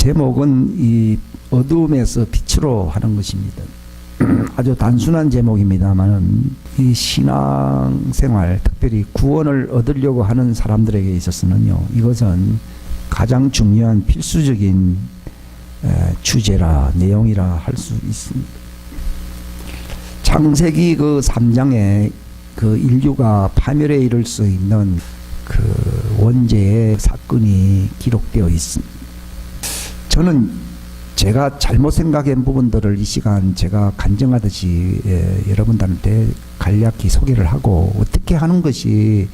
제목은 이 어둠에서 빛으로 하는 것입니다. 아주 단순한 제목입니다만 이 신앙생활, 특별히 구원을 얻으려고 하는 사람들에게 있어서는요, 이것은 가장 중요한 필수적인 주제라, 내용이라 할 수 있습니다. 창세기 그 3장에 그 인류가 파멸에 이를 수 있는 그 원죄의 사건이 기록되어 있습니다. 저는 제가 잘못 생각한 부분들을 이 시간 제가 간증하듯이 여러분들한테 간략히 소개를 하고 어떻게 하는 것이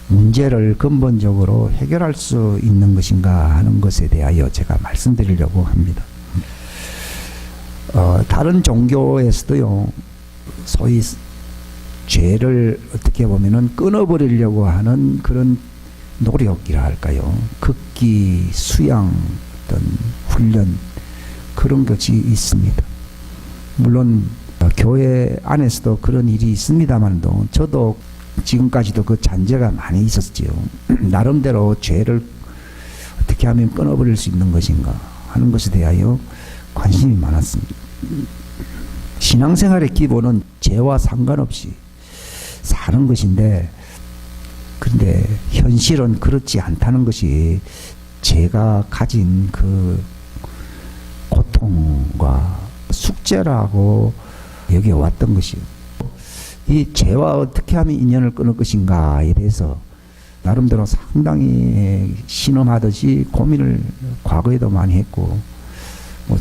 문제를 근본적으로 해결할 수 있는 것인가 하는 것에 대하여 제가 말씀드리려고 합니다. 다른 종교에서도요, 소위 죄를 어떻게 보면은 끊어버리려고 하는 그런 노력이라 할까요? 극기, 수양, 어떤 훈련, 그런 것이 있습니다. 물론 교회 안에서도 그런 일이 있습니다만도 저도 지금까지도 그 잔재가 많이 있었지요. 나름대로 죄를 어떻게 하면 끊어버릴 수 있는 것인가 하는 것에 대하여 관심이 많았습니다. 신앙생활의 기본은 죄와 상관없이 사는 것인데, 근데 현실은 그렇지 않다는 것이 제가 가진 그 고통과 숙제라고 여겨왔던 것이요. 이 죄와 어떻게 하면 인연을 끊을 것인가에 대해서 나름대로 상당히 신음하듯이 고민을 과거에도 많이 했고,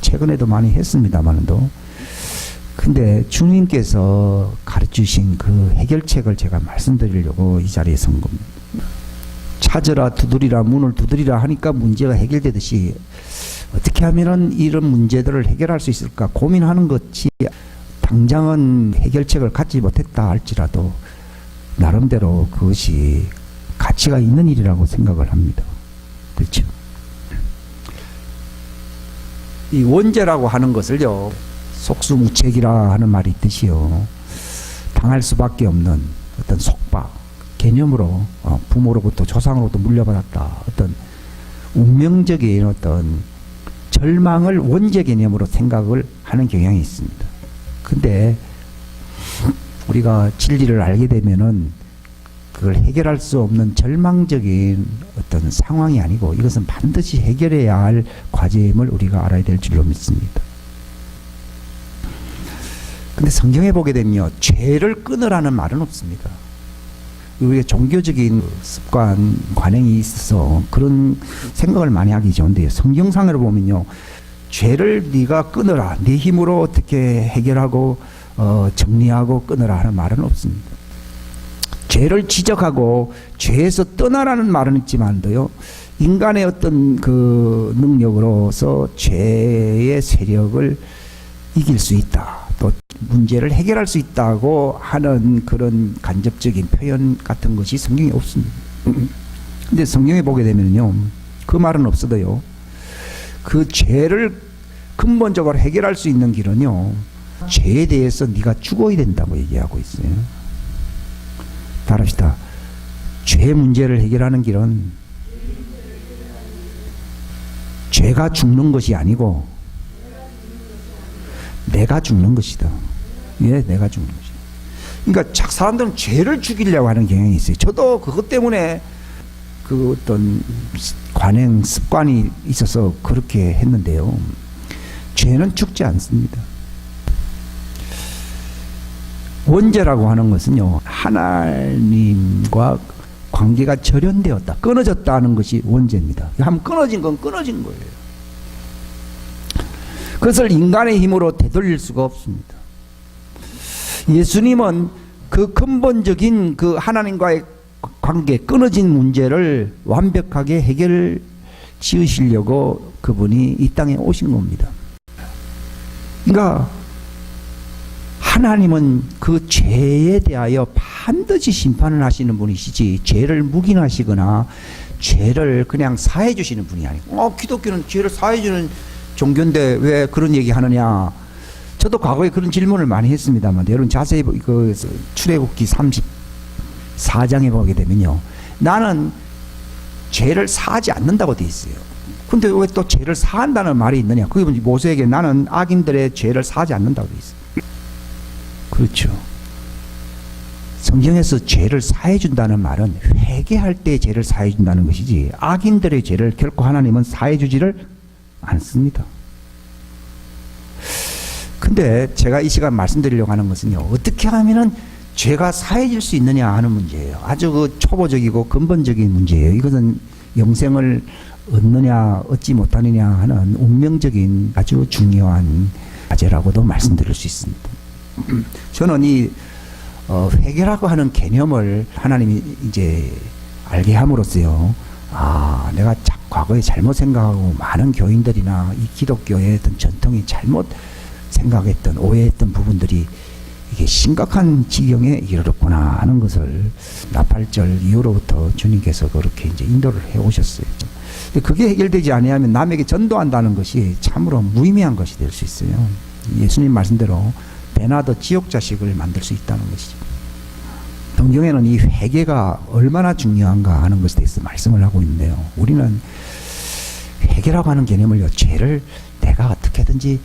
최근에도 많이 했습니다만도, 근데 주님께서 가르치신 그 해결책을 제가 말씀드리려고 이 자리에 선 겁니다. 찾으라, 두드리라, 문을 두드리라 하니까 문제가 해결되듯이 어떻게 하면은 이런 문제들을 해결할 수 있을까 고민하는 것이, 당장은 해결책을 갖지 못했다 할지라도 나름대로 그것이 가치가 있는 일이라고 생각을 합니다. 그렇죠? 이 원죄라고 하는 것을요, 속수무책이라 하는 말이 있듯이요, 당할 수밖에 없는 어떤 속박, 개념으로 부모로부터 조상으로부터 물려받았다, 어떤 운명적인 어떤 절망을 원죄 개념으로 생각을 하는 경향이 있습니다. 근데 우리가 진리를 알게 되면은 그걸 해결할 수 없는 절망적인 어떤 상황이 아니고 이것은 반드시 해결해야 할 과제임을 우리가 알아야 될 줄로 믿습니다. 근데 성경에 보게 되면요, 죄를 끊으라는 말은 없습니다. 우리의 종교적인 습관, 관행이 있어서 그런 생각을 많이 하기 좋은데요, 성경상으로 보면요, 죄를 네가 끊으라, 네 힘으로 어떻게 해결하고 정리하고 끊으라 하는 말은 없습니다. 죄를 지적하고 죄에서 떠나라는 말은 있지만도요, 인간의 어떤 그 능력으로서 죄의 세력을 이길 수 있다, 또 문제를 해결할 수 있다고 하는 그런 간접적인 표현 같은 것이 성경에 없습니다. 근데 성경에 보게 되면요, 그 말은 없어도요, 그 죄를 근본적으로 해결할 수 있는 길은요, 죄에 대해서 네가 죽어야 된다고 얘기하고 있어요. 따라합시다. 죄 문제를 해결하는 길은 죄가 죽는 것이 아니고 내가 죽는 것이다. 예, 내가 죽는 것이다. 그러니까 사람들은 죄를 죽이려고 하는 경향이 있어요. 저도 그것 때문에 그 어떤 관행, 습관이 있어서 그렇게 했는데요, 죄는 죽지 않습니다. 원죄라고 하는 것은요, 하나님과 관계가 절연되었다, 끊어졌다 하는 것이 원죄입니다. 한번 끊어진 건 끊어진 거예요. 그것을 인간의 힘으로 되돌릴 수가 없습니다. 예수님은 그 근본적인 그 하나님과의 관계, 끊어진 문제를 완벽하게 해결 지으시려고 그분이 이 땅에 오신 겁니다. 그러니까 하나님은 그 죄에 대하여 반드시 심판을 하시는 분이시지, 죄를 묵인하시거나 죄를 그냥 사해 주시는 분이 아니고, 기독교는 죄를 사해 주는 종교인데 왜 그런 얘기 하느냐. 저도 과거에 그런 질문을 많이 했습니다만, 여러분 자세히 그 출애굽기 34장에 보게 되면요, 나는 죄를 사하지 않는다고 돼 있어요. 근데 왜 또 죄를 사한다는 말이 있느냐? 그게 모세에게 나는 악인들의 죄를 사지 않는다고 되어 있어요. 그렇죠. 성경에서 죄를 사해준다는 말은 회개할 때 죄를 사해준다는 것이지 악인들의 죄를 결코 하나님은 사해주지를 않습니다. 근데 제가 이 시간 말씀드리려고 하는 것은요, 어떻게 하면은 죄가 사해질 수 있느냐 하는 문제예요. 아주 그 초보적이고 근본적인 문제예요. 이것은 영생을 얻느냐 얻지 못하느냐 하는 운명적인 아주 중요한 과제라고도 말씀드릴 수 있습니다. 저는 이 회개라고 하는 개념을 하나님이 이제 알게 함으로써요, 내가 과거에 잘못 생각하고 많은 교인들이나 이 기독교의 어떤 전통이 잘못 생각했던 오해했던 부분들이 이게 심각한 지경에 이르렀구나 하는 것을 나팔절 이후로부터 주님께서 그렇게 이제 인도를 해 오셨어요. 그게 해결되지 아니하면 남에게 전도한다는 것이 참으로 무의미한 것이 될 수 있어요. 예수님 말씀대로 배나 더 지옥 자식을 만들 수 있다는 것이죠. 성경에는 이 회개가 얼마나 중요한가 하는 것에 대해서 말씀을 하고 있는데요. 우리는 회개라고 하는 개념을요, 죄를 내가 어떻게든지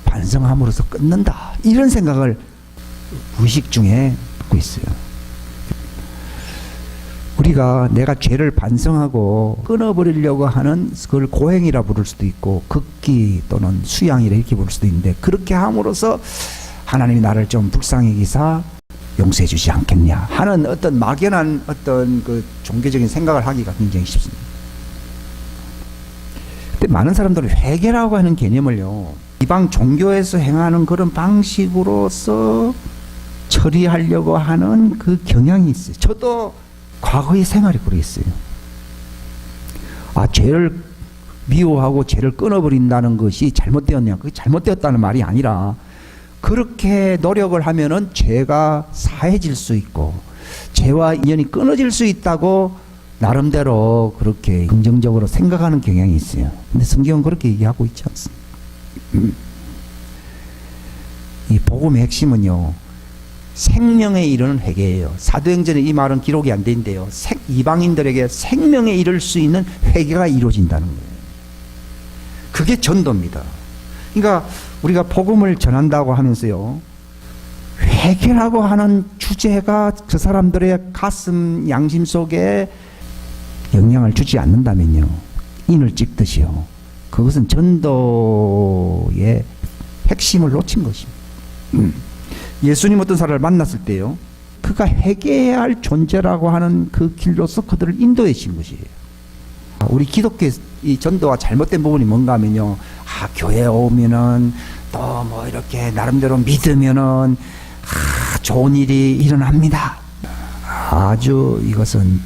반성함으로써 끊는다, 이런 생각을 무의식 중에 갖고 있어요. 우리가 내가 죄를 반성하고 끊어버리려고 하는 그걸 고행이라 부를 수도 있고 극기 또는 수양이라 이렇게 부를 수도 있는데, 그렇게 함으로써 하나님이 나를 좀 불쌍히 여기사 용서해 주지 않겠냐 하는 어떤 막연한 어떤 그 종교적인 생각을 하기가 굉장히 쉽습니다. 근데 많은 사람들은 회개라고 하는 개념을요, 이방 종교에서 행하는 그런 방식으로서 처리하려고 하는 그 경향이 있어요. 저도 과거의 생활이 그랬어요. 죄를 미워하고 죄를 끊어버린다는 것이 잘못되었냐? 그게 잘못되었다는 말이 아니라, 그렇게 노력을 하면은 죄가 사해질 수 있고 죄와 인연이 끊어질 수 있다고 나름대로 그렇게 긍정적으로 생각하는 경향이 있어요. 근데 성경은 그렇게 얘기하고 있지 않습니다. 이 복음의 핵심은요, 생명에 이르는 회개예요. 사도행전에 이 말은 기록이 안 돼 있는데요, 이방인들에게 생명에 이를 수 있는 회개가 이루어진다는 거예요. 그게 전도입니다. 그러니까 우리가 복음을 전한다고 하면서요, 회개라고 하는 주제가 그 사람들의 가슴 양심 속에 영향을 주지 않는다면요, 인을 찍듯이요, 그것은 전도의 핵심을 놓친 것입니다. 예수님 어떤 사람을 만났을 때요, 그가 회개해야 할 존재라고 하는 그 길로서 그들을 인도해 주신 것이에요. 우리 기독교의 이 전도와 잘못된 부분이 뭔가 하면요, 교회에 오면은 또 뭐 이렇게 나름대로 믿으면은 좋은 일이 일어납니다. 아주 이것은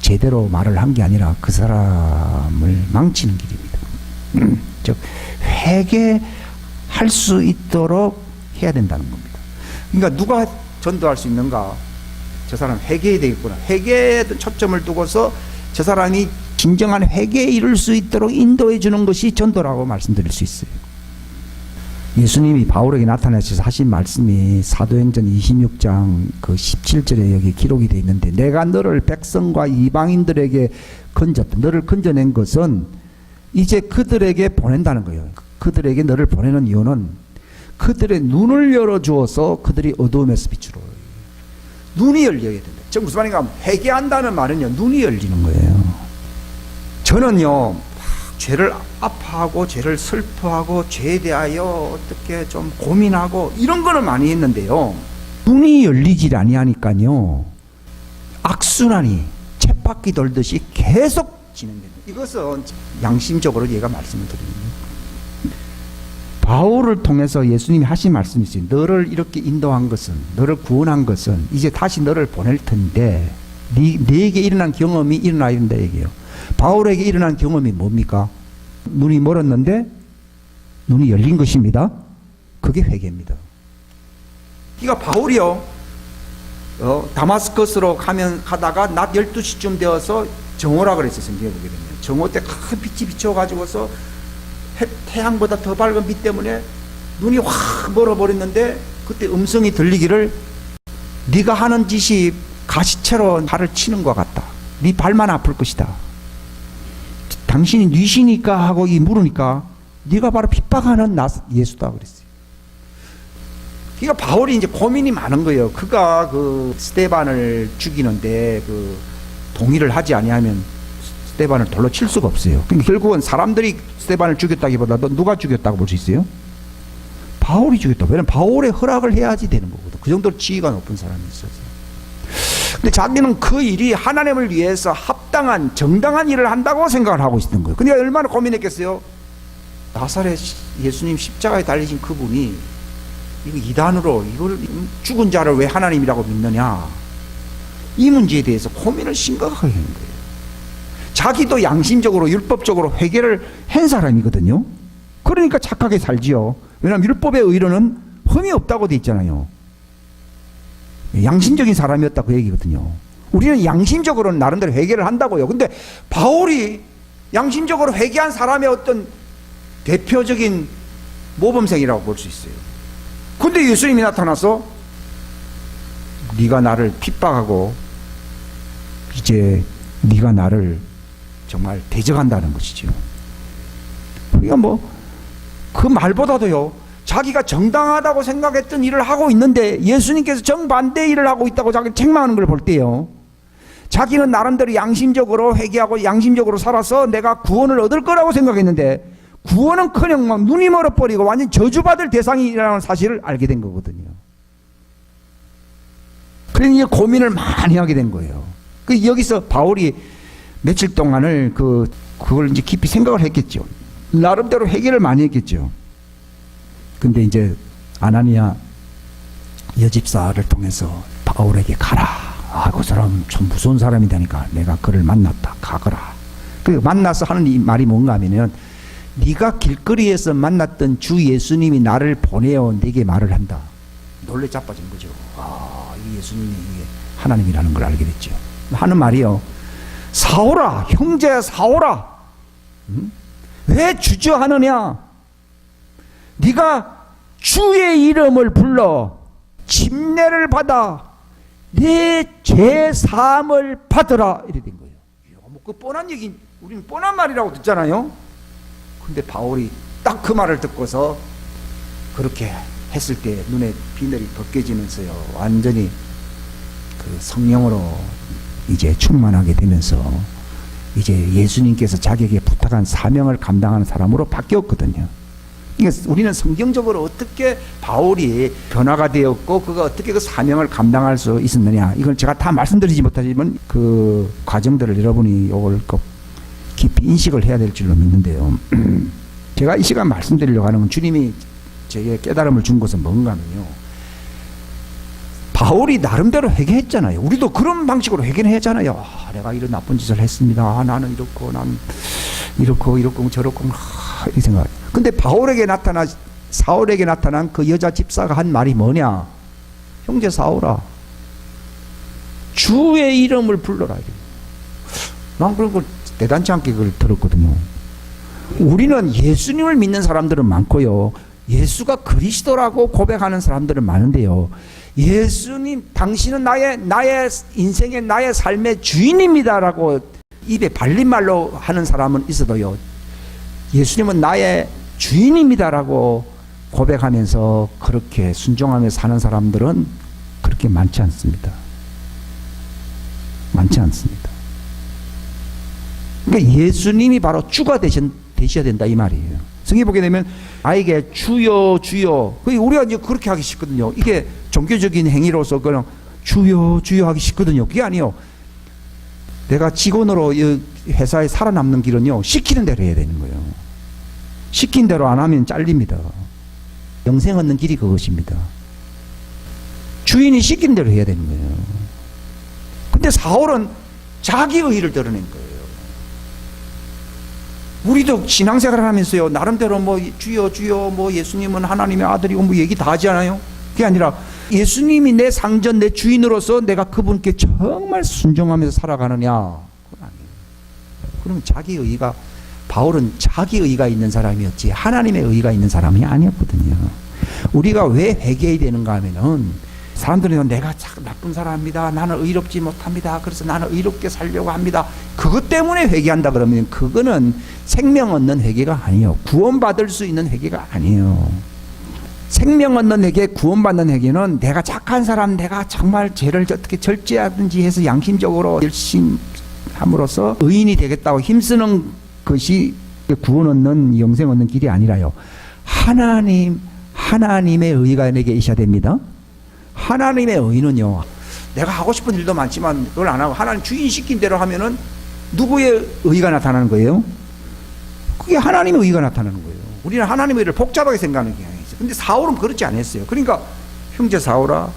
제대로 말을 한 게 아니라 그 사람을 망치는 길입니다. 즉 회개할 수 있도록 해야 된다는 겁니다. 그러니까 누가 전도할 수 있는가? 저 사람 회개해야 되겠구나. 회개에 초점을 두고서 저 사람이 진정한 회개에 이를 수 있도록 인도해 주는 것이 전도라고 말씀드릴 수 있어요. 예수님이 바울에게 나타나셔서 하신 말씀이 사도행전 26장 그 17절에 여기 기록이 되어 있는데, 내가 너를 백성과 이방인들에게 건졌다. 너를 건져낸 것은 이제 그들에게 보낸다는 거예요. 그들에게 너를 보내는 이유는 그들의 눈을 열어주어서 그들이 어두움에서 빛으로, 눈이 열려야 된다. 즉 무슨 말인가, 회개한다는 말은요, 눈이 열리는 거예요. 저는요, 죄를 아파하고 죄를 슬퍼하고 죄에 대하여 어떻게 좀 고민하고 이런 거는 많이 했는데요, 눈이 열리질 아니하니까요, 악순환이 쳇바퀴 돌듯이 계속 진행됩니다. 이것은 양심적으로 얘가 말씀을 드립니다. 바울을 통해서 예수님이 하신 말씀이 있어요. 너를 이렇게 인도한 것은, 너를 구원한 것은 이제 다시 너를 보낼 텐데 네게 일어난 경험이 일어나야 된다 얘기해요. 바울에게 일어난 경험이 뭡니까? 눈이 멀었는데 눈이 열린 것입니다. 그게 회개입니다. 그러니까 바울이요, 다마스커스로 가다가 낮 12시쯤 되어서 정오라 그랬어요. 성경에 보게 되면 정오 때 큰 빛이 비춰가지고서 태양보다 더 밝은 빛 때문에 눈이 확 멀어버렸는데, 그때 음성이 들리기를, 네가 하는 짓이 가시채로 발을 치는 것 같다. 네 발만 아플 것이다. 당신이 뉘시니까 하고 물으니까 네가 바로 핍박하는 예수다 그랬어요. 그러니까 바울이 이제 고민이 많은 거예요. 그가 그 스데반을 죽이는데 그 동의를 하지 아니하면 스데반을 돌로 칠 수가 없어요. 그러니까 결국은 사람들이 스데반을 죽였다기보다 누가 죽였다고 볼 수 있어요? 바울이 죽였다. 왜냐면 바울의 허락을 해야지 되는 거거든. 그 정도로 지위가 높은 사람이 있어서. 근데 자기는 그 일이 하나님을 위해서 합당한 정당한 일을 한다고 생각을 하고 있었던 거예요. 근데 얼마나 고민했겠어요? 나사렛 예수님 십자가에 달리신 그분이 이거 이단으로 이걸 죽은 자를 왜 하나님이라고 믿느냐, 이 문제에 대해서 고민을 심각하게 한 거예요. 자기도 양심적으로 율법적으로 회개를 한 사람이거든요. 그러니까 착하게 살지요. 왜냐하면 율법의 의로는 흠이 없다고 돼 있잖아요. 양심적인 사람이었다 그 얘기거든요. 우리는 양심적으로는 나름대로 회개를 한다고요. 근데 바울이 양심적으로 회개한 사람의 어떤 대표적인 모범생이라고 볼 수 있어요. 근데 예수님이 나타나서 네가 나를 핍박하고 이제 네가 나를 정말 대적한다는 것이죠. 그러니까 뭐 그 말보다도요, 자기가 정당하다고 생각했던 일을 하고 있는데 예수님께서 정반대의 일을 하고 있다고 자기를 책망하는 걸 볼 때요, 자기는 나름대로 양심적으로 회개하고 양심적으로 살아서 내가 구원을 얻을 거라고 생각했는데 구원은커녕 막 눈이 멀어버리고 완전 저주받을 대상이라는 사실을 알게 된 거거든요. 그러니 고민을 많이 하게 된 거예요. 여기서 바울이 며칠 동안을 그걸 이제 깊이 생각을 했겠죠. 나름대로 회개를 많이 했겠죠. 근데 이제 아나니아 여집사를 통해서 바울에게 가라. 그 사람 좀 무서운 사람이다니까 내가 그를 만났다. 가거라. 만나서 하는 이 말이 뭔가 하면은 네가 길거리에서 만났던 주 예수님이 나를 보내어 네게 말을 한다. 놀래 자빠진 거죠. 이 예수님이 이게 하나님이라는 걸 알게 됐죠. 하는 말이요, 사오라, 형제 사오라. 왜 주저하느냐? 네가 주의 이름을 불러 침례를 받아 네 죄 사함을 받으라. 이래 된 거예요. 그 뻔한 얘기, 우리는 뻔한 말이라고 듣잖아요. 근데 바울이 딱 그 말을 듣고서 그렇게 했을 때 눈에 비늘이 벗겨지면서요, 완전히 그 성령으로 이제 충만하게 되면서 이제 예수님께서 자기에게 부탁한 사명을 감당하는 사람으로 바뀌었거든요. 그러니까 우리는 성경적으로 어떻게 바울이 변화가 되었고 그가 어떻게 그 사명을 감당할 수 있었느냐, 이걸 제가 다 말씀드리지 못하지만 그 과정들을 여러분이 이걸 꼭 깊이 인식을 해야 될 줄로 믿는데요. 제가 이 시간 말씀드리려고 하는 건 주님이 저에게 깨달음을 준 것은 뭔가 하면요, 바울이 나름대로 회개했잖아요. 우리도 그런 방식으로 회개를 했잖아요. 내가 이런 나쁜 짓을 했습니다. 나는 이렇고 난 이렇고 저렇고 이 생각. 근데 사울에게 나타난 그 여자 집사가 한 말이 뭐냐? 형제 사울아, 주의 이름을 불러라. 난 그런 걸 대단치 않게 그걸 들었거든요. 우리는 예수님을 믿는 사람들은 많고요, 예수가 그리스도라고 고백하는 사람들은 많은데요, 예수님 당신은 나의 인생의 나의 삶의 주인입니다라고 입에 발린 말로 하는 사람은 있어도요, 예수님은 나의 주인입니다라고 고백하면서 그렇게 순종하며 사는 사람들은 그렇게 많지 않습니다. 많지 않습니다. 그러니까 예수님이 바로 주가 되셔야 된다 이 말이에요. 성경 보게 되면 아이게 주여 주여, 우리가 이제 그렇게 하기 쉽거든요. 이게 종교적인 행위로서 그냥 주여 주여 하기 쉽거든요. 그게 아니에요. 내가 직원으로 이 회사에 살아남는 길은요, 시키는 대로 해야 되는 거예요. 시킨 대로 안 하면 잘립니다. 영생 얻는 길이 그것입니다. 주인이 시킨 대로 해야 되는 거예요. 근데 사울은 자기 의의를 드러낸 거예요. 우리도 신앙생활을 하면서요, 나름대로 뭐 주여 주여 뭐 예수님은 하나님의 아들이고 뭐 얘기 다 하지 않아요? 그게 아니라 예수님이 내 상전 내 주인으로서 내가 그분께 정말 순종하면서 살아가느냐? 그건 아니에요. 그럼 자기 의의가, 바울은 자기 의의가 있는 사람이었지 하나님의 의의가 있는 사람이 아니었거든요. 우리가 왜 회개해야 되는가 하면은 사람들은 내가 참 나쁜 사람입니다. 나는 의롭지 못합니다. 그래서 나는 의롭게 살려고 합니다. 그것 때문에 회개한다 그러면 그거는 생명 얻는 회개가 아니에요. 구원받을 수 있는 회개가 아니에요. 생명 얻는 회개, 구원받는 회개는 내가 착한 사람, 내가 정말 죄를 어떻게 절제하든지 해서 양심적으로 열심히 함으로써 의인이 되겠다고 힘쓰는 것이 구원 얻는, 영생 얻는 길이 아니라요. 하나님의 의가 내게 있어야 됩니다. 하나님의 의는요, 내가 하고 싶은 일도 많지만 그걸 안 하고 하나님 주인 시킨 대로 하면은 누구의 의가 나타나는 거예요? 그게 하나님의 의가 나타나는 거예요. 우리는 하나님의 의를 복잡하게 생각하는 경향이 있어요. 근데 사울은 그렇지 않았어요. 그러니까 형제 사울아,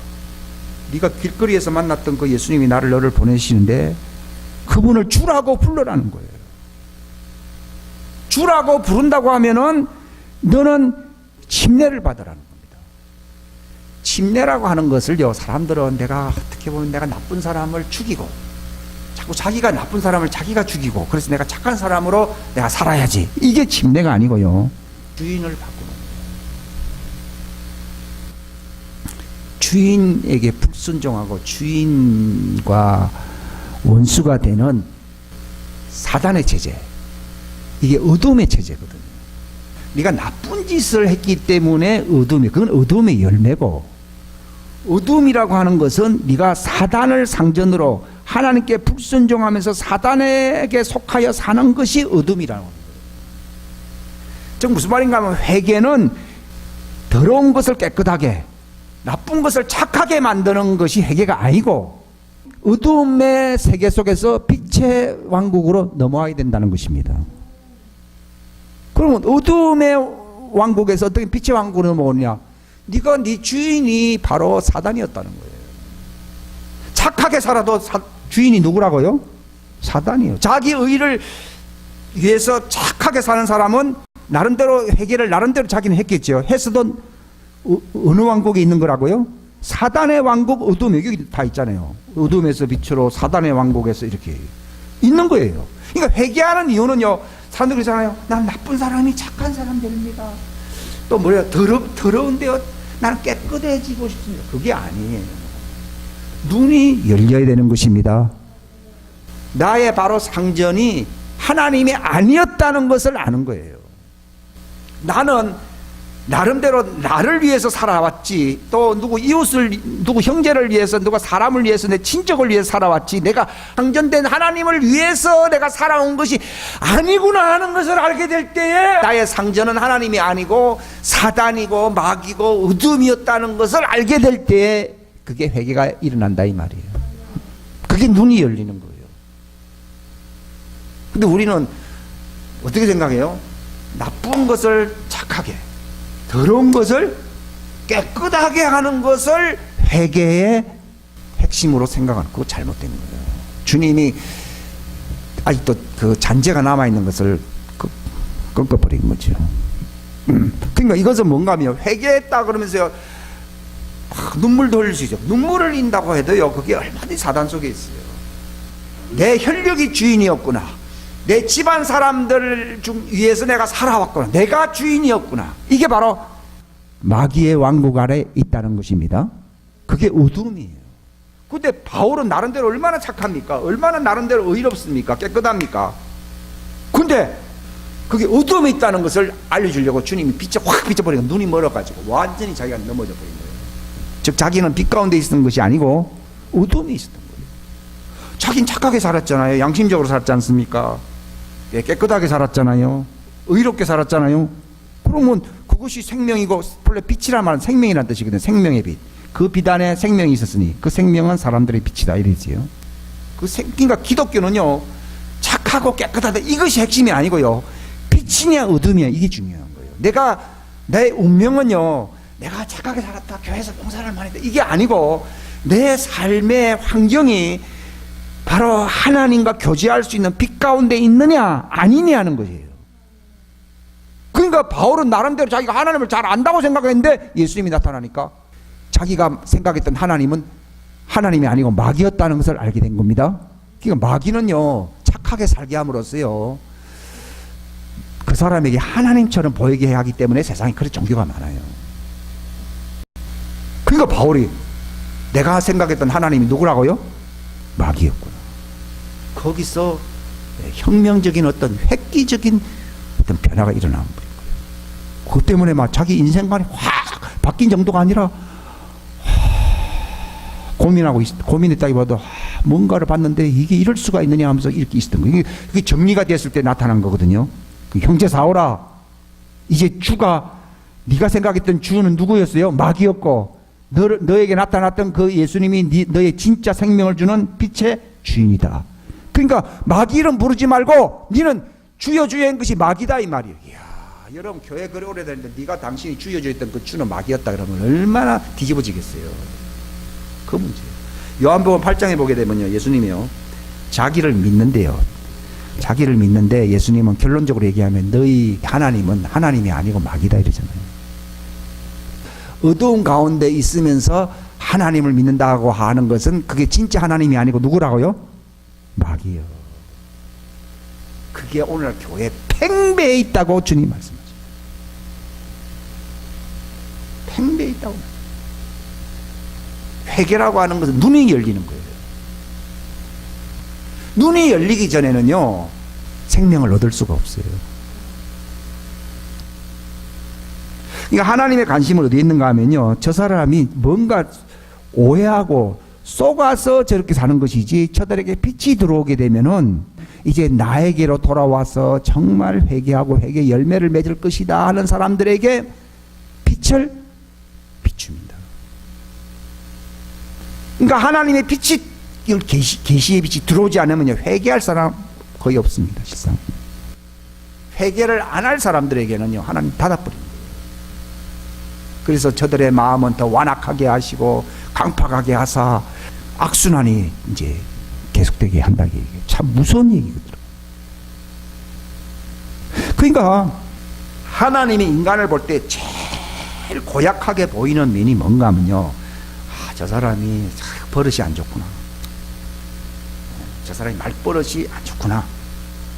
네가 길거리에서 만났던 그 예수님이 너를 보내시는데 그분을 주라고 불러라는 거예요. 주라고 부른다고 하면은 너는 침례를 받으라는 겁니다. 침례라고 하는 것을요, 사람들은 내가 어떻게 보면 내가 나쁜 사람을 죽이고 자꾸 자기가 나쁜 사람을 자기가 죽이고 그래서 내가 착한 사람으로 내가 살아야지, 이게 침례가 아니고요, 주인을 바꾸는 거예요. 주인에게 불순종하고 주인과 원수가 되는 사단의 체제, 이게 어둠의 체제거든요. 네가 나쁜 짓을 했기 때문에 어둠이, 그건 어둠의 열매고, 어둠이라고 하는 것은 네가 사단을 상전으로 하나님께 불순종하면서 사단에게 속하여 사는 것이 어둠이라고 합니다. 즉 무슨 말인가 하면 회개는 더러운 것을 깨끗하게, 나쁜 것을 착하게 만드는 것이 회개가 아니고 어둠의 세계 속에서 빛의 왕국으로 넘어와야 된다는 것입니다. 그러면 어둠의 왕국에서 어떻게 빛의 왕국으로 넘어오느냐? 네가 네 주인이 바로 사단이었다는 거예요. 착하게 살아도 주인이 누구라고요? 사단이에요. 자기 의를 위해서 착하게 사는 사람은 나름대로 회개를 나름대로 자기는 했겠죠. 했어도 어느 왕국에 있는 거라고요? 사단의 왕국, 어둠, 여기 다 있잖아요. 어둠에서 빛으로 사단의 왕국에서 이렇게 있는 거예요. 그러니까 회개하는 이유는요, 사람들이 그러잖아요. 난 나쁜 사람이 착한 사람 됩니다. 또 뭐래요? 더러운데요, 나는 깨끗해지고 싶습니다. 그게 아니에요. 눈이 열려야 되는 것입니다. 나의 바로 상전이 하나님이 아니었다는 것을 아는 거예요. 나는 나름대로 나를 위해서 살아왔지, 또 누구 이웃을, 누구 형제를 위해서, 누가 사람을 위해서, 내 친척을 위해서 살아왔지, 내가 상전된 하나님을 위해서 내가 살아온 것이 아니구나 하는 것을 알게 될 때에 나의 상전은 하나님이 아니고 사단이고 마귀고 어둠이었다는 것을 알게 될 때에 그게 회개가 일어난다 이 말이에요. 그게 눈이 열리는 거예요. 근데 우리는 어떻게 생각해요? 나쁜 것을 착하게, 더러운 것을 깨끗하게 하는 것을 회개의 핵심으로 생각하는, 그거 잘못된 거예요. 주님이 아직도 그 잔재가 남아있는 것을 꺾어버린 거죠. 그러니까 이것은 뭔가 하면 회개했다 그러면서요, 눈물도 흘릴 수 있죠. 눈물을 흘린다고 해도요, 그게 얼마든지 사단 속에 있어요. 내 혈육이 주인이었구나, 내 집안 사람들 위해서 내가 살아왔구나, 내가 주인이었구나, 이게 바로 마귀의 왕국 아래 있다는 것입니다. 그게 어둠이에요. 근데 바울은 나름대로 얼마나 착합니까? 얼마나 나름대로 의롭습니까? 깨끗합니까? 근데 그게 어둠에 있다는 것을 알려주려고 주님이 빛을 확 비춰버리고 눈이 멀어가지고 완전히 자기가 넘어져 버린 거예요. 즉 자기는 빛 가운데 있었던 것이 아니고 어둠에 있었던 거예요. 자기는 착하게 살았잖아요. 양심적으로 살았지 않습니까? 깨끗하게 살았잖아요. 의롭게 살았잖아요. 그러면 그것이 생명이고, 본래 빛이란 말은 생명이라는 뜻이거든요. 생명의 빛. 그 빛 안에 생명이 있었으니 그 생명은 사람들의 빛이다 이러지요. 그러니까 기독교는요, 착하고 깨끗하다 이것이 핵심이 아니고요, 빛이냐 어둠이냐 이게 중요한 거예요. 내 운명은요, 내가 착하게 살았다, 교회에서 봉사를 많이 했다, 이게 아니고 내 삶의 환경이 바로 하나님과 교제할 수 있는 빛 가운데 있느냐 아니냐 하는 것이에요. 그러니까 바울은 나름대로 자기가 하나님을 잘 안다고 생각했는데 예수님이 나타나니까 자기가 생각했던 하나님은 하나님이 아니고 마귀였다는 것을 알게 된 겁니다. 그러니까 마귀는요, 착하게 살게 함으로써요, 그 사람에게 하나님처럼 보이게 해야 하기 때문에 세상에 그런 종교가 많아요. 그러니까 바울이 내가 생각했던 하나님이 누구라고요? 마귀였구나. 거기서 혁명적인 어떤 획기적인 어떤 변화가 일어나는 거예요. 그것 때문에 막 자기 인생관이 확 바뀐 정도가 아니라 고민했다기보다도 뭔가를 봤는데 이게 이럴 수가 있느냐 하면서 이렇게 있었던 거예요. 이게 정리가 됐을 때 나타난 거거든요. 그 형제 사오라. 이제 주가 네가 생각했던 주는 누구였어요? 마귀였고 너에게 나타났던 그 예수님이 너의 진짜 생명을 주는 빛의 주인이다. 그러니까 마귀 이름 부르지 말고 너는 주여 주여 한 것이 마귀다 이 말이에요. 이야, 여러분 교회 그래 오래됐는데 네가 당신이 주여 주여 했던 그 주는 마귀였다 그러면 얼마나 뒤집어지겠어요. 그 문제예요. 요한복음 8장에 보게 되면요, 예수님이요 자기를 믿는데요. 자기를 믿는데 예수님은 결론적으로 얘기하면 너희 하나님은 하나님이 아니고 마귀다 이러잖아요. 어두운 가운데 있으면서 하나님을 믿는다고 하는 것은 그게 진짜 하나님이 아니고 누구라고요? 마귀요. 그게 오늘 교회 팽배에 있다고 주님 말씀하십니다. 팽배에 있다고. 회개라고 하는 것은 눈이 열리는 거예요. 눈이 열리기 전에는요 생명을 얻을 수가 없어요. 그러니까 하나님의 관심은 어디에 있는가 하면요, 저 사람이 뭔가 오해하고 속아서 저렇게 사는 것이지 저들에게 빛이 들어오게 되면은 이제 나에게로 돌아와서 정말 회개하고 회개 열매를 맺을 것이다 하는 사람들에게 빛을 비춥니다. 그러니까 하나님의 빛이 계시의 빛이 들어오지 않으면 회개할 사람 거의 없습니다. 실상 회개를 안 할 사람들에게는요 하나님 닫아버립니다. 그래서 저들의 마음은 더 완악하게 하시고 강팍하게 하사 악순환이 이제 계속되게 한다는 얘기예요. 참 무서운 얘기거든요. 그러니까 하나님이 인간을 볼 때 제일 고약하게 보이는 면이 뭔가 하면요, 저 사람이 버릇이 안 좋구나, 저 사람이 말버릇이 안 좋구나.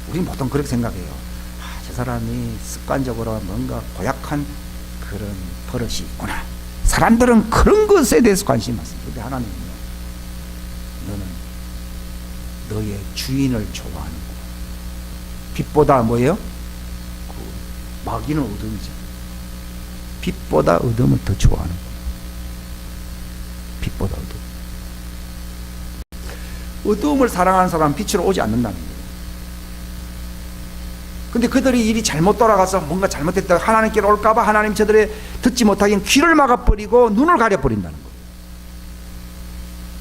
우리는 보통 그렇게 생각해요. 저 사람이 습관적으로 뭔가 고약한 그런 버릇이 있구나. 사람들은 그런 것에 대해서 관심이 많습니다. 그런데 하나님은요, 너는 너의 주인을 좋아하는구나. 빛보다 뭐예요? 마귀는 어둠이죠. 빛보다 어둠을 더 좋아하는구나. 빛보다 어둠. 어둠을 사랑하는 사람은 빛으로 오지 않는다는 거예요. 근데 그들이 일이 잘못 돌아가서 뭔가 잘못했다 하나님께로 올까봐 하나님 저들의 듣지 못하게 귀를 막아버리고 눈을 가려버린다는 거예요.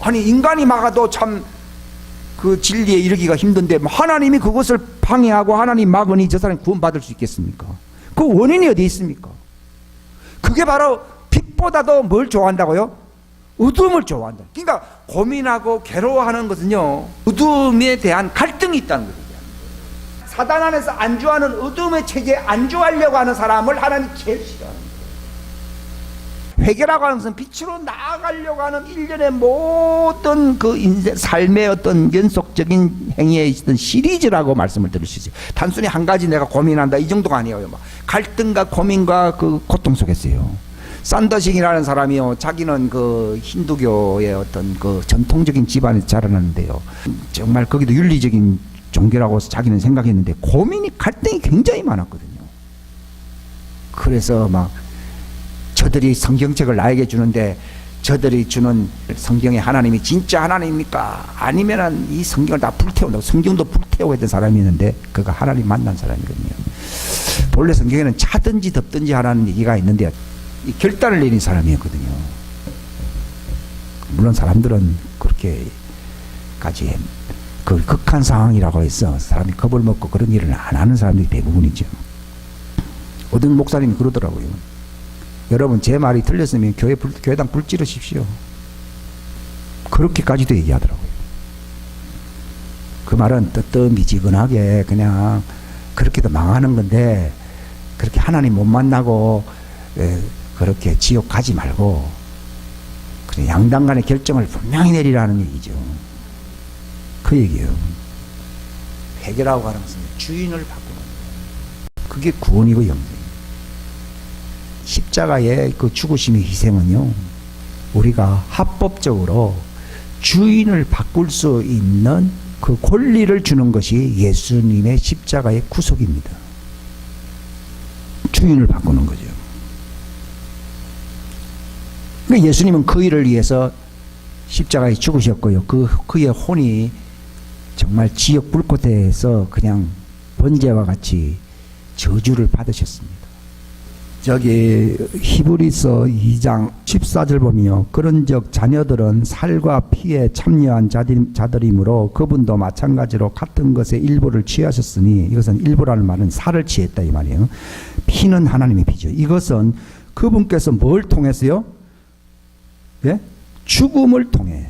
아니 인간이 막아도 참 그 진리에 이르기가 힘든데 하나님이 그것을 방해하고 하나님 막으니 저 사람이 구원받을 수 있겠습니까? 그 원인이 어디에 있습니까? 그게 바로 빛보다도 뭘 좋아한다고요? 어둠을 좋아한다. 그러니까 고민하고 괴로워하는 것은요 어둠에 대한 갈등이 있다는 거예요. 사단 안에서 안주하는 어둠의 체제에 안주하려고 하는 사람을 하나님이 제일 싫어하는 거예요. 회개라고 하는 것은 빛으로 나아가려고 하는 일련의 모든 그 인생, 삶의 어떤 연속적인 행위에 있던 시리즈라고 말씀을 드릴 수 있어요. 단순히 한 가지 내가 고민한다 이 정도가 아니에요. 막 갈등과 고민과 그 고통 속에서요. 산더식이라는 사람이요, 자기는 그 힌두교의 어떤 그 전통적인 집안에서 자라났는데요, 정말 거기도 윤리적인 종교라고 자기는 생각했는데 고민이 갈등이 굉장히 많았거든요. 그래서 막 저들이 성경책을 나에게 주는데 저들이 주는 성경의 하나님이 진짜 하나님입니까? 아니면은 이 성경을 다 불태운다고, 성경도 불태우고 했던 사람이 있는데 그가 하나님 만난 사람이거든요. 본래 성경에는 차든지 덥든지 하라는 얘기가 있는데 이 결단을 내린 사람이었거든요. 물론 사람들은 그렇게까지 그 극한 상황이라고 해서 사람이 겁을 먹고 그런 일을 안 하는 사람들이 대부분이죠. 어떤 목사님이 그러더라고요. 여러분 제 말이 틀렸으면 교회당 불 지르십시오. 그렇게까지도 얘기하더라고요. 그 말은 뜨뜻미지근하게 그냥 그렇게도 망하는 건데 그렇게 하나님 못 만나고 그렇게 지옥 가지 말고 그래 양당 간의 결정을 분명히 내리라는 얘기죠. 그 얘기예요. 회개라고 하는 것은 주인을 바꾸는 거예요. 그게 구원이고 영생이에요. 십자가의 그 죽으심의 희생은요, 우리가 합법적으로 주인을 바꿀 수 있는 그 권리를 주는 것이 예수님의 십자가의 구속입니다. 주인을 바꾸는 거죠. 그러니까 예수님은 그 일을 위해서 십자가에 죽으셨고요. 그의 혼이 정말 지옥 불꽃에서 그냥 번제와 같이 저주를 받으셨습니다. 저기 히브리서 2장 14절 보면요. 그런즉 자녀들은 살과 피에 참여한 자들이므로 그분도 마찬가지로 같은 것의 일부를 취하셨으니, 이것은 일부라는 말은 살을 취했다 이 말이에요. 피는 하나님의 피죠. 이것은 그분께서 뭘 통해서요? 예? 죽음을 통해요.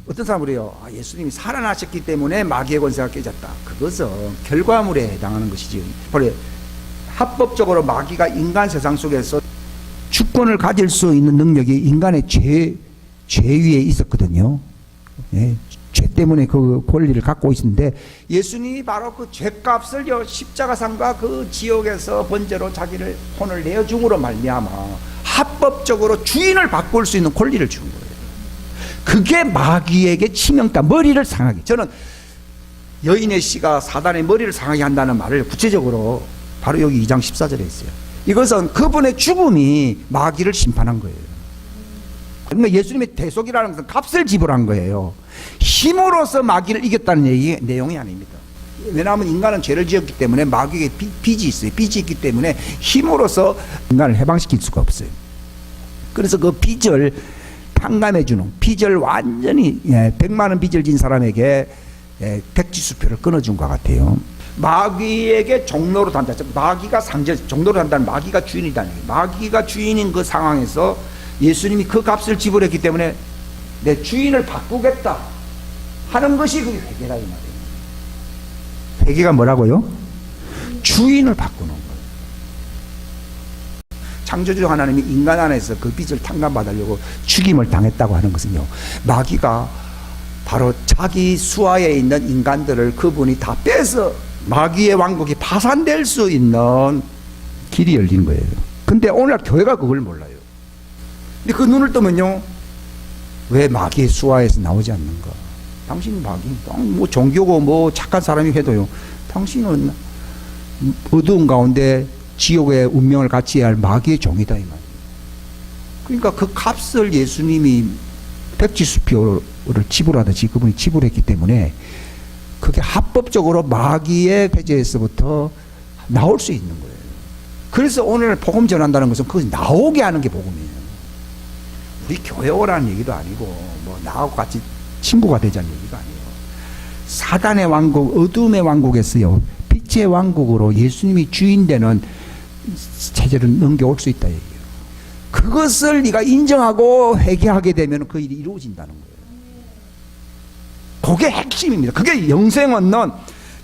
어떤 사람은 그래요. 예수님이 살아나셨기 때문에 마귀의 권세가 깨졌다. 그것은 결과물에 해당하는 것이지. 바로 합법적으로 마귀가 인간 세상 속에서 주권을 가질 수 있는 능력이 인간의 죄 위에 있었거든요. 예, 죄 때문에 그 권리를 갖고 있는데 예수님이 바로 그 죄값을 십자가상과 그 지옥에서 번제로 자기를 혼을 내어줌으로 말미암아 합법적으로 주인을 바꿀 수 있는 권리를 준 거예요. 그게 마귀에게 치명타, 머리를 상하게. 저는 여인의 씨가 사단의 머리를 상하게 한다는 말을 구체적으로 바로 여기 2장 14절에 있어요. 이것은 그분의 죽음이 마귀를 심판한 거예요. 그러니까 예수님의 대속이라는 것은 값을 지불한 거예요. 힘으로써 마귀를 이겼다는 내용이 아닙니다. 왜냐하면 인간은 죄를 지었기 때문에 마귀에게 빚이 있어요. 빚이 있기 때문에 힘으로써 인간을 해방시킬 수가 없어요. 그래서 그 빚을 탕감해주는, 빚을 완전히 100만 원 빚을 진 사람에게 백지수표를 끊어준 것 같아요. 마귀에게 종로로 단다. 마귀가 종로로 단다는 마귀가 주인이다는 얘기예요. 마귀가 주인인 그 상황에서 예수님이 그 값을 지불했기 때문에 내 주인을 바꾸겠다 하는 것이 그게 회개라 이 말이에요. 회개가 뭐라고요? 주인을 바꾸는 거예요. 창조주 하나님이 인간 안에서 그 빚을 탕감받으려고 죽임을 당했다고 하는 것은요, 마귀가 바로 자기 수하에 있는 인간들을 그분이 다 빼서 마귀의 왕국이 파산될 수 있는 길이 열린 거예요. 근데 오늘날 교회가 그걸 몰라요. 근데 그 눈을 뜨면요, 왜 마귀의 수하에서 나오지 않는가? 당신은 마귀, 뭐 종교고 뭐 착한 사람이 해도요, 당신은 어두운 가운데 지옥의 운명을 같이 해야 할 마귀의 종이다 이 말이에요. 그러니까 그 값을 예수님이 백지수표를 지불하듯이 그분이 지불했기 때문에 그게 합법적으로 마귀의 배제에서부터 나올 수 있는 거예요. 그래서 오늘 복음 전한다는 것은 그것이 나오게 하는 게 복음이에요. 우리 교회 오라는 얘기도 아니고 뭐 나하고 같이 친구가 되자는 얘기가 아니에요. 사단의 왕국, 어둠의 왕국에서요, 빛의 왕국으로 예수님이 주인되는 체제를 넘겨올 수 있다 얘기예요. 그것을 네가 인정하고 회개하게 되면 그 일이 이루어진다는 거예요. 그게 핵심입니다. 그게 영생 얻는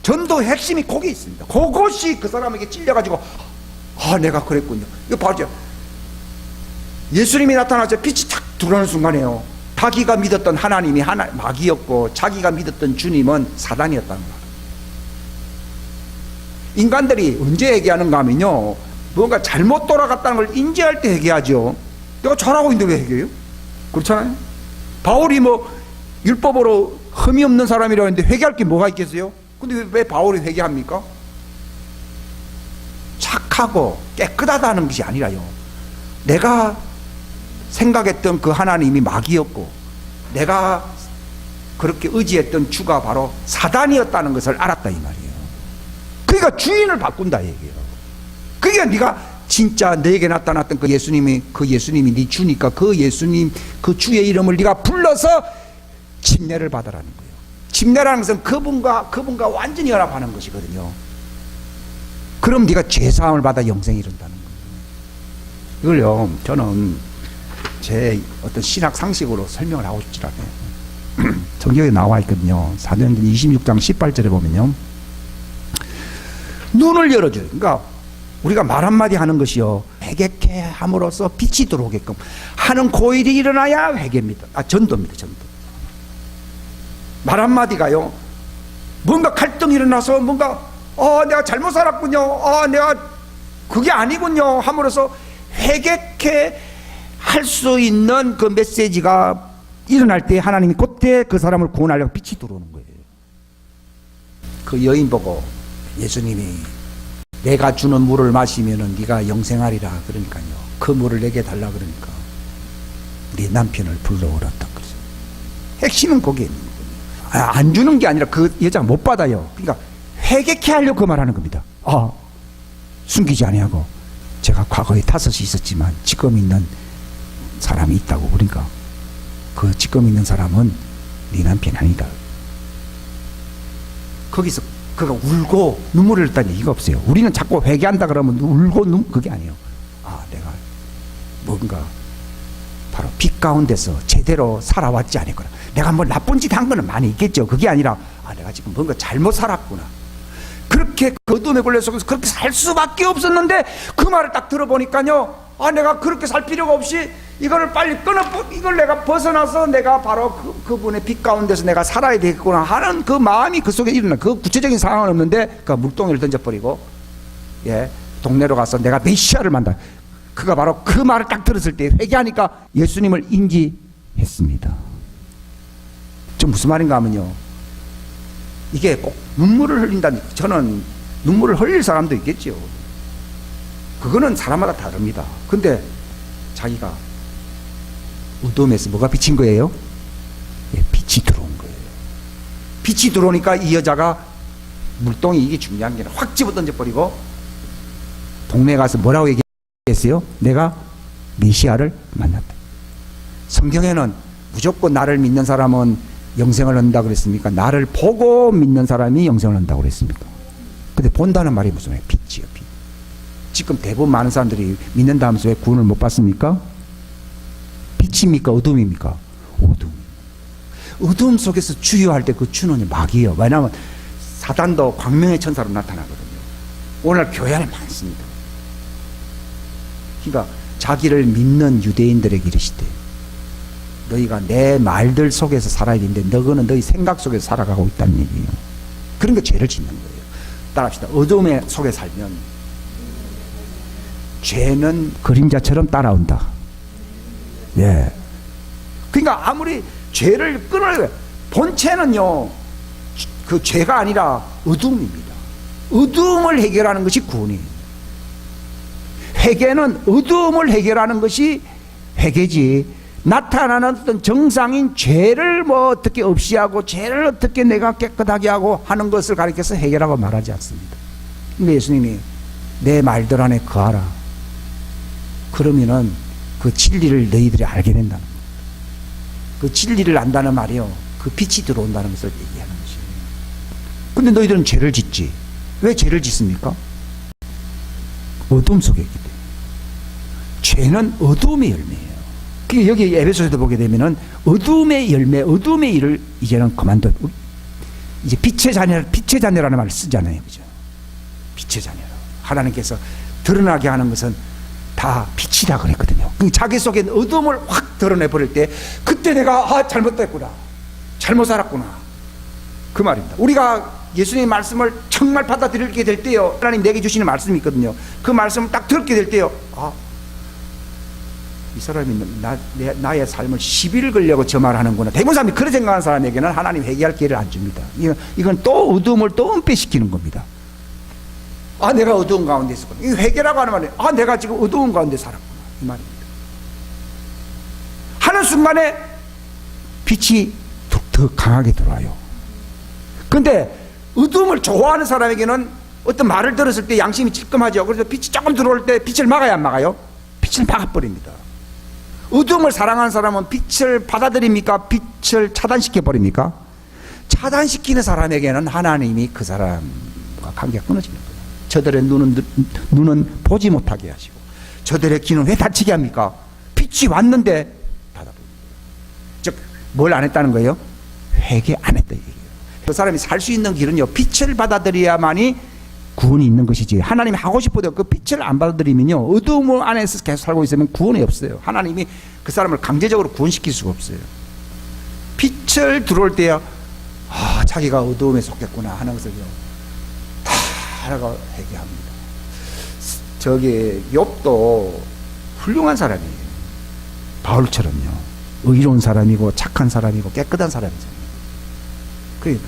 전도의 핵심이 거기에 있습니다. 그것이 그 사람에게 찔려가지고 내가 그랬군요. 이거 봐죠. 예수님이 나타나서 빛이 탁 들어오는 순간에요, 자기가 믿었던 하나님이 마귀였고 자기가 믿었던 주님은 사단이었다는 거예요. 인간들이 언제 회개하는가 하면요, 뭔가 잘못 돌아갔다는 걸 인지할 때 회개하죠. 내가 잘하고 있는데 왜 회개해요? 그렇잖아요. 바울이 뭐 율법으로 흠이 없는 사람이라고 했는데 회개할 게 뭐가 있겠어요? 근데 왜 바울이 회개합니까? 착하고 깨끗하다는 것이 아니라요, 내가 생각했던 그 하나님이 마귀였고 내가 그렇게 의지했던 주가 바로 사단이었다는 것을 알았다 이 말이에요. 그러니까 주인을 바꾼다 얘기예요. 그게 네가 진짜 내게 나타났던 그 예수님이 네 주니까 그 예수님, 그 주의 이름을 네가 불러서 침례를 받으라는 거예요. 침례라는 것은 그분과 완전히 연합하는 것이거든요. 그럼 네가 죄사함을 받아 영생에 이른다는 거예요. 이걸요, 저는 제 어떤 신학 상식으로 설명을 하고 싶지 않아요. 성경에 나와 있거든요. 사도행전 26장 18절에 보면요, 눈을 열어줘요. 그러니까 우리가 말 한마디 하는 것이요, 회개케 함으로써 빛이 들어오게끔 하는 고일이 일어나야 회개입니다. 전도입니다. 전도. 말 한마디가요, 뭔가 갈등이 일어나서 뭔가 내가 잘못 살았군요, 내가 그게 아니군요 함으로써 회개케 할 수 있는 그 메시지가 일어날 때 하나님이 그때 그 사람을 구원하려고 빛이 들어오는 거예요. 그 여인 보고 예수님이 내가 주는 물을 마시면은 네가 영생하리라 그러니까요. 그 물을 내게 달라 그러니까 네 남편을 불러오랐다 그러죠. 핵심은 거기에 있는 거예요. 안 주는 게 아니라 그 여자가 못 받아요. 그러니까 회개케 하려고 그 말하는 겁니다. 숨기지 아니하고 제가 과거에 5이 있었지만 지금 있는 사람이 있다고. 그러니까 그 지금 있는 사람은 네 남편이 아니다. 거기서 그가 울고 눈물을 흘렸다는 얘기가 없어요. 우리는 자꾸 회개한다 그러면 울고 그게 아니에요. 내가 뭔가 바로 빛 가운데서 제대로 살아왔지 않았구나. 내가 뭐 나쁜 짓 한 거는 많이 있겠죠. 그게 아니라 내가 지금 뭔가 잘못 살았구나. 그렇게 그 어둠의 권리 속에서 그렇게 살 수밖에 없었는데 그 말을 딱 들어보니까요. 내가 그렇게 살 필요가 없이 이거를 빨리 이걸 내가 벗어나서 내가 바로 그분의 빛 가운데서 내가 살아야 되겠구나 하는 그 마음이 그 속에 일어나. 그 구체적인 상황은 없는데 그 물동이를 던져버리고 동네로 가서 내가 메시아를 만나. 그가 바로 그 말을 딱 들었을 때 회개하니까 예수님을 인지했습니다. 좀 무슨 말인가 하면요. 이게 꼭 눈물을 흘린다니. 저는 눈물을 흘릴 사람도 있겠죠. 그거는 사람마다 다릅니다. 근데 자기가 어둠에서 뭐가 비친 거예요? 빛이 들어온 거예요. 빛이 들어오니까 이 여자가 물동이 이게 중요한 게 아니라 확 집어 던져버리고 동네에 가서 뭐라고 얘기했어요? 내가 메시아를 만났다. 성경에는 무조건 나를 믿는 사람은 영생을 얻는다 그랬습니까? 나를 보고 믿는 사람이 영생을 얻는다고 그랬습니까? 근데 본다는 말이 무슨 말이에요? 빛이요, 빛. 지금 대부분 많은 사람들이 믿는다 하면서 왜 구원을 못 받습니까? 빛입니까? 어둠입니까? 어둠. 어둠 속에서 주유할 때 그 주는 마귀예요. 왜냐하면 사단도 광명의 천사로 나타나거든요. 오늘 교회 안에 많습니다. 그러니까 자기를 믿는 유대인들에게 이르시되 너희가 내 말들 속에서 살아야 되는데 너희는 너희 생각 속에서 살아가고 있다는 얘기예요. 그러니까 죄를 짓는 거예요. 따라합시다. 어둠의 속에 살면 죄는 그림자처럼 따라온다. 그러니까 아무리 죄를 끊어야 본체는요, 그 죄가 아니라 어둠입니다. 어둠을 해결하는 것이 구원이에요. 회개는 어둠을 해결하는 것이 회개지. 나타나는 어떤 정상인 죄를 뭐 어떻게 없이 하고 죄를 어떻게 내가 깨끗하게 하고 하는 것을 가리켜서 해결하고 말하지 않습니다. 근데 예수님이 내 말들 안에 거하라. 그러면은 그 진리를 너희들이 알게 된다는 거예요. 그 진리를 안다는 말이요, 그 빛이 들어온다는 것을 얘기하는 것이에요. 근데 너희들은 죄를 짓지. 왜 죄를 짓습니까? 어둠 속에 있기 때문에. 죄는 어둠의 열매예요. 여기 에베소서도 보게 되면은 어둠의 열매, 어둠의 일을 이제는 그만둬. 이제 빛의 자녀라는 말을 쓰잖아요, 그죠? 빛의 자녀라. 하나님께서 드러나게 하는 것은 다 빛이라 그랬거든요. 자기 속에 어둠을 확 드러내 버릴 때, 그때 내가 잘못됐구나, 잘못 살았구나, 그 말입니다. 우리가 예수님의 말씀을 정말 받아들이게 될 때요, 하나님 내게 주시는 말씀이 있거든요. 그 말씀을 딱 듣게 될 때요, 이 사람이 나의 삶을 시비를 걸려고 저 말하는구나. 대부분 사람이 그렇게 생각하는 사람에게는 하나님 회개할 기회를 안 줍니다. 이건 또 어둠을 또 은폐시키는 겁니다. 내가 어두운 가운데 있었구나. 이 회개라고 하는 말은 내가 지금 어두운 가운데 살았구나, 이 말입니다. 하는 순간에 빛이 더 강하게 들어와요. 근데 어둠을 좋아하는 사람에게는 어떤 말을 들었을 때 양심이 찔끔하죠. 그래서 빛이 조금 들어올 때 빛을 막아야 안 막아요? 빛을 막아버립니다. 어둠을 사랑하는 사람은 빛을 받아들입니까? 빛을 차단시켜버립니까? 차단시키는 사람에게는 하나님이 그 사람과 관계가 끊어지는 거예요. 저들의 눈은 보지 못하게 하시고 저들의 귀는 왜 닫히게 합니까? 빛이 왔는데 닫아버립니다. 즉 뭘 안 했다는 거예요? 회개 안 했다 얘기예요. 그 사람이 살 수 있는 길은요, 빛을 받아들여야만이 구원이 있는 것이지, 하나님이 하고 싶어도 그 빛을 안 받아들이면요, 어두움 안에서 계속 살고 있으면 구원이 없어요. 하나님이 그 사람을 강제적으로 구원시킬 수가 없어요. 빛을 들어올 때야 자기가 어두움에 속했구나 하는 것을요, 다 하나가 회개합니다. 저기 욥도 훌륭한 사람이에요. 바울처럼요. 의로운 사람이고 착한 사람이고 깨끗한 사람이잖아요. 그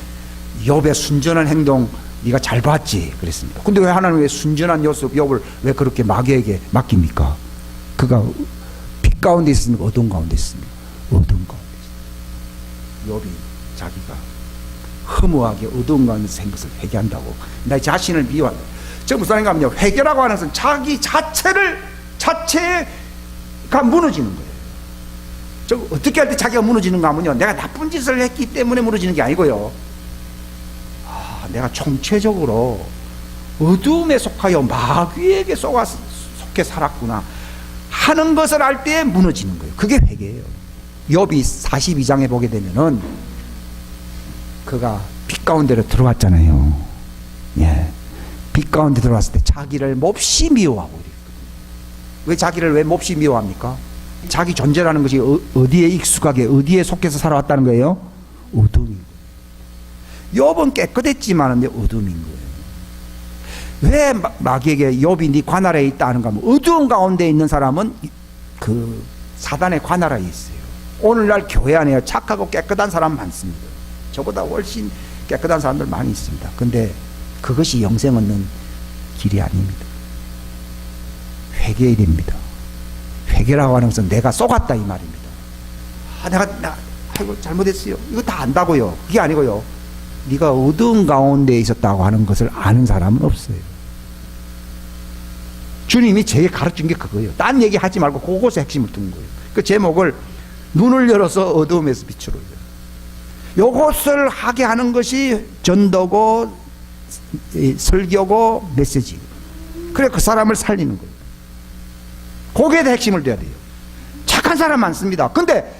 욥의 순전한 행동 네가 잘 봤지 그랬습니다. 근데 왜 하나님 왜 순전한 욥을 왜 그렇게 마귀에게 맡깁니까? 그가 빛 가운데 있습니까? 어두운 가운데 있습니까? 어두운 가운데 있습니다. 욥이 자기가 허무하게 어두운 가운데 생 것을 회개한다고 나 자신을 미워한다. 저 무슨 말인가 하면 회개라고 하는 것은 자기 자체가 무너지는 거예요. 저 어떻게 할 때 자기가 무너지는가 하면요, 내가 나쁜 짓을 했기 때문에 무너지는 게 아니고요, 내가 총체적으로 어둠에 속하여 마귀에게 속해 살았구나 하는 것을 알 때 무너지는 거예요. 그게 회개예요. 욥이 42장에 보게 되면은 그가 빛 가운데로 들어왔잖아요. 예, 빛 가운데 들어왔을 때 자기를 몹시 미워하고 있거든요. 왜 자기를 왜 몹시 미워합니까? 자기 존재라는 것이 어디에 익숙하게 어디에 속해서 살아왔다는 거예요? 어둠인 거예요. 욥은 깨끗했지만 어둠인 거예요. 왜 마귀에게 욥이 네 관 아래에 있다 하는가 하면 어두운 가운데 있는 사람은 그 사단의 관 아래에 있어요. 오늘날 교회 안에 착하고 깨끗한 사람 많습니다. 저보다 훨씬 깨끗한 사람들 많이 있습니다. 근데 그것이 영생 얻는 길이 아닙니다. 회개해야 됩니다. 회개라고 하는 것은 내가 속았다 이 말입니다. 내가 아이고 잘못했어요. 이거 다 안다고요. 그게 아니고요, 네가 어두운 가운데 있었다고 하는 것을 아는 사람은 없어요. 주님이 제게 가르친 게 그거예요. 딴 얘기 하지 말고 그것에 핵심을 둔 거예요. 그 제목을 눈을 열어서 어두움에서 빛으로. 요것을 하게 하는 것이 전도고 설교고 메시지. 그래 그 사람을 살리는 거예요. 거기에 대해 핵심을 둬야 돼요. 착한 사람 많습니다. 근데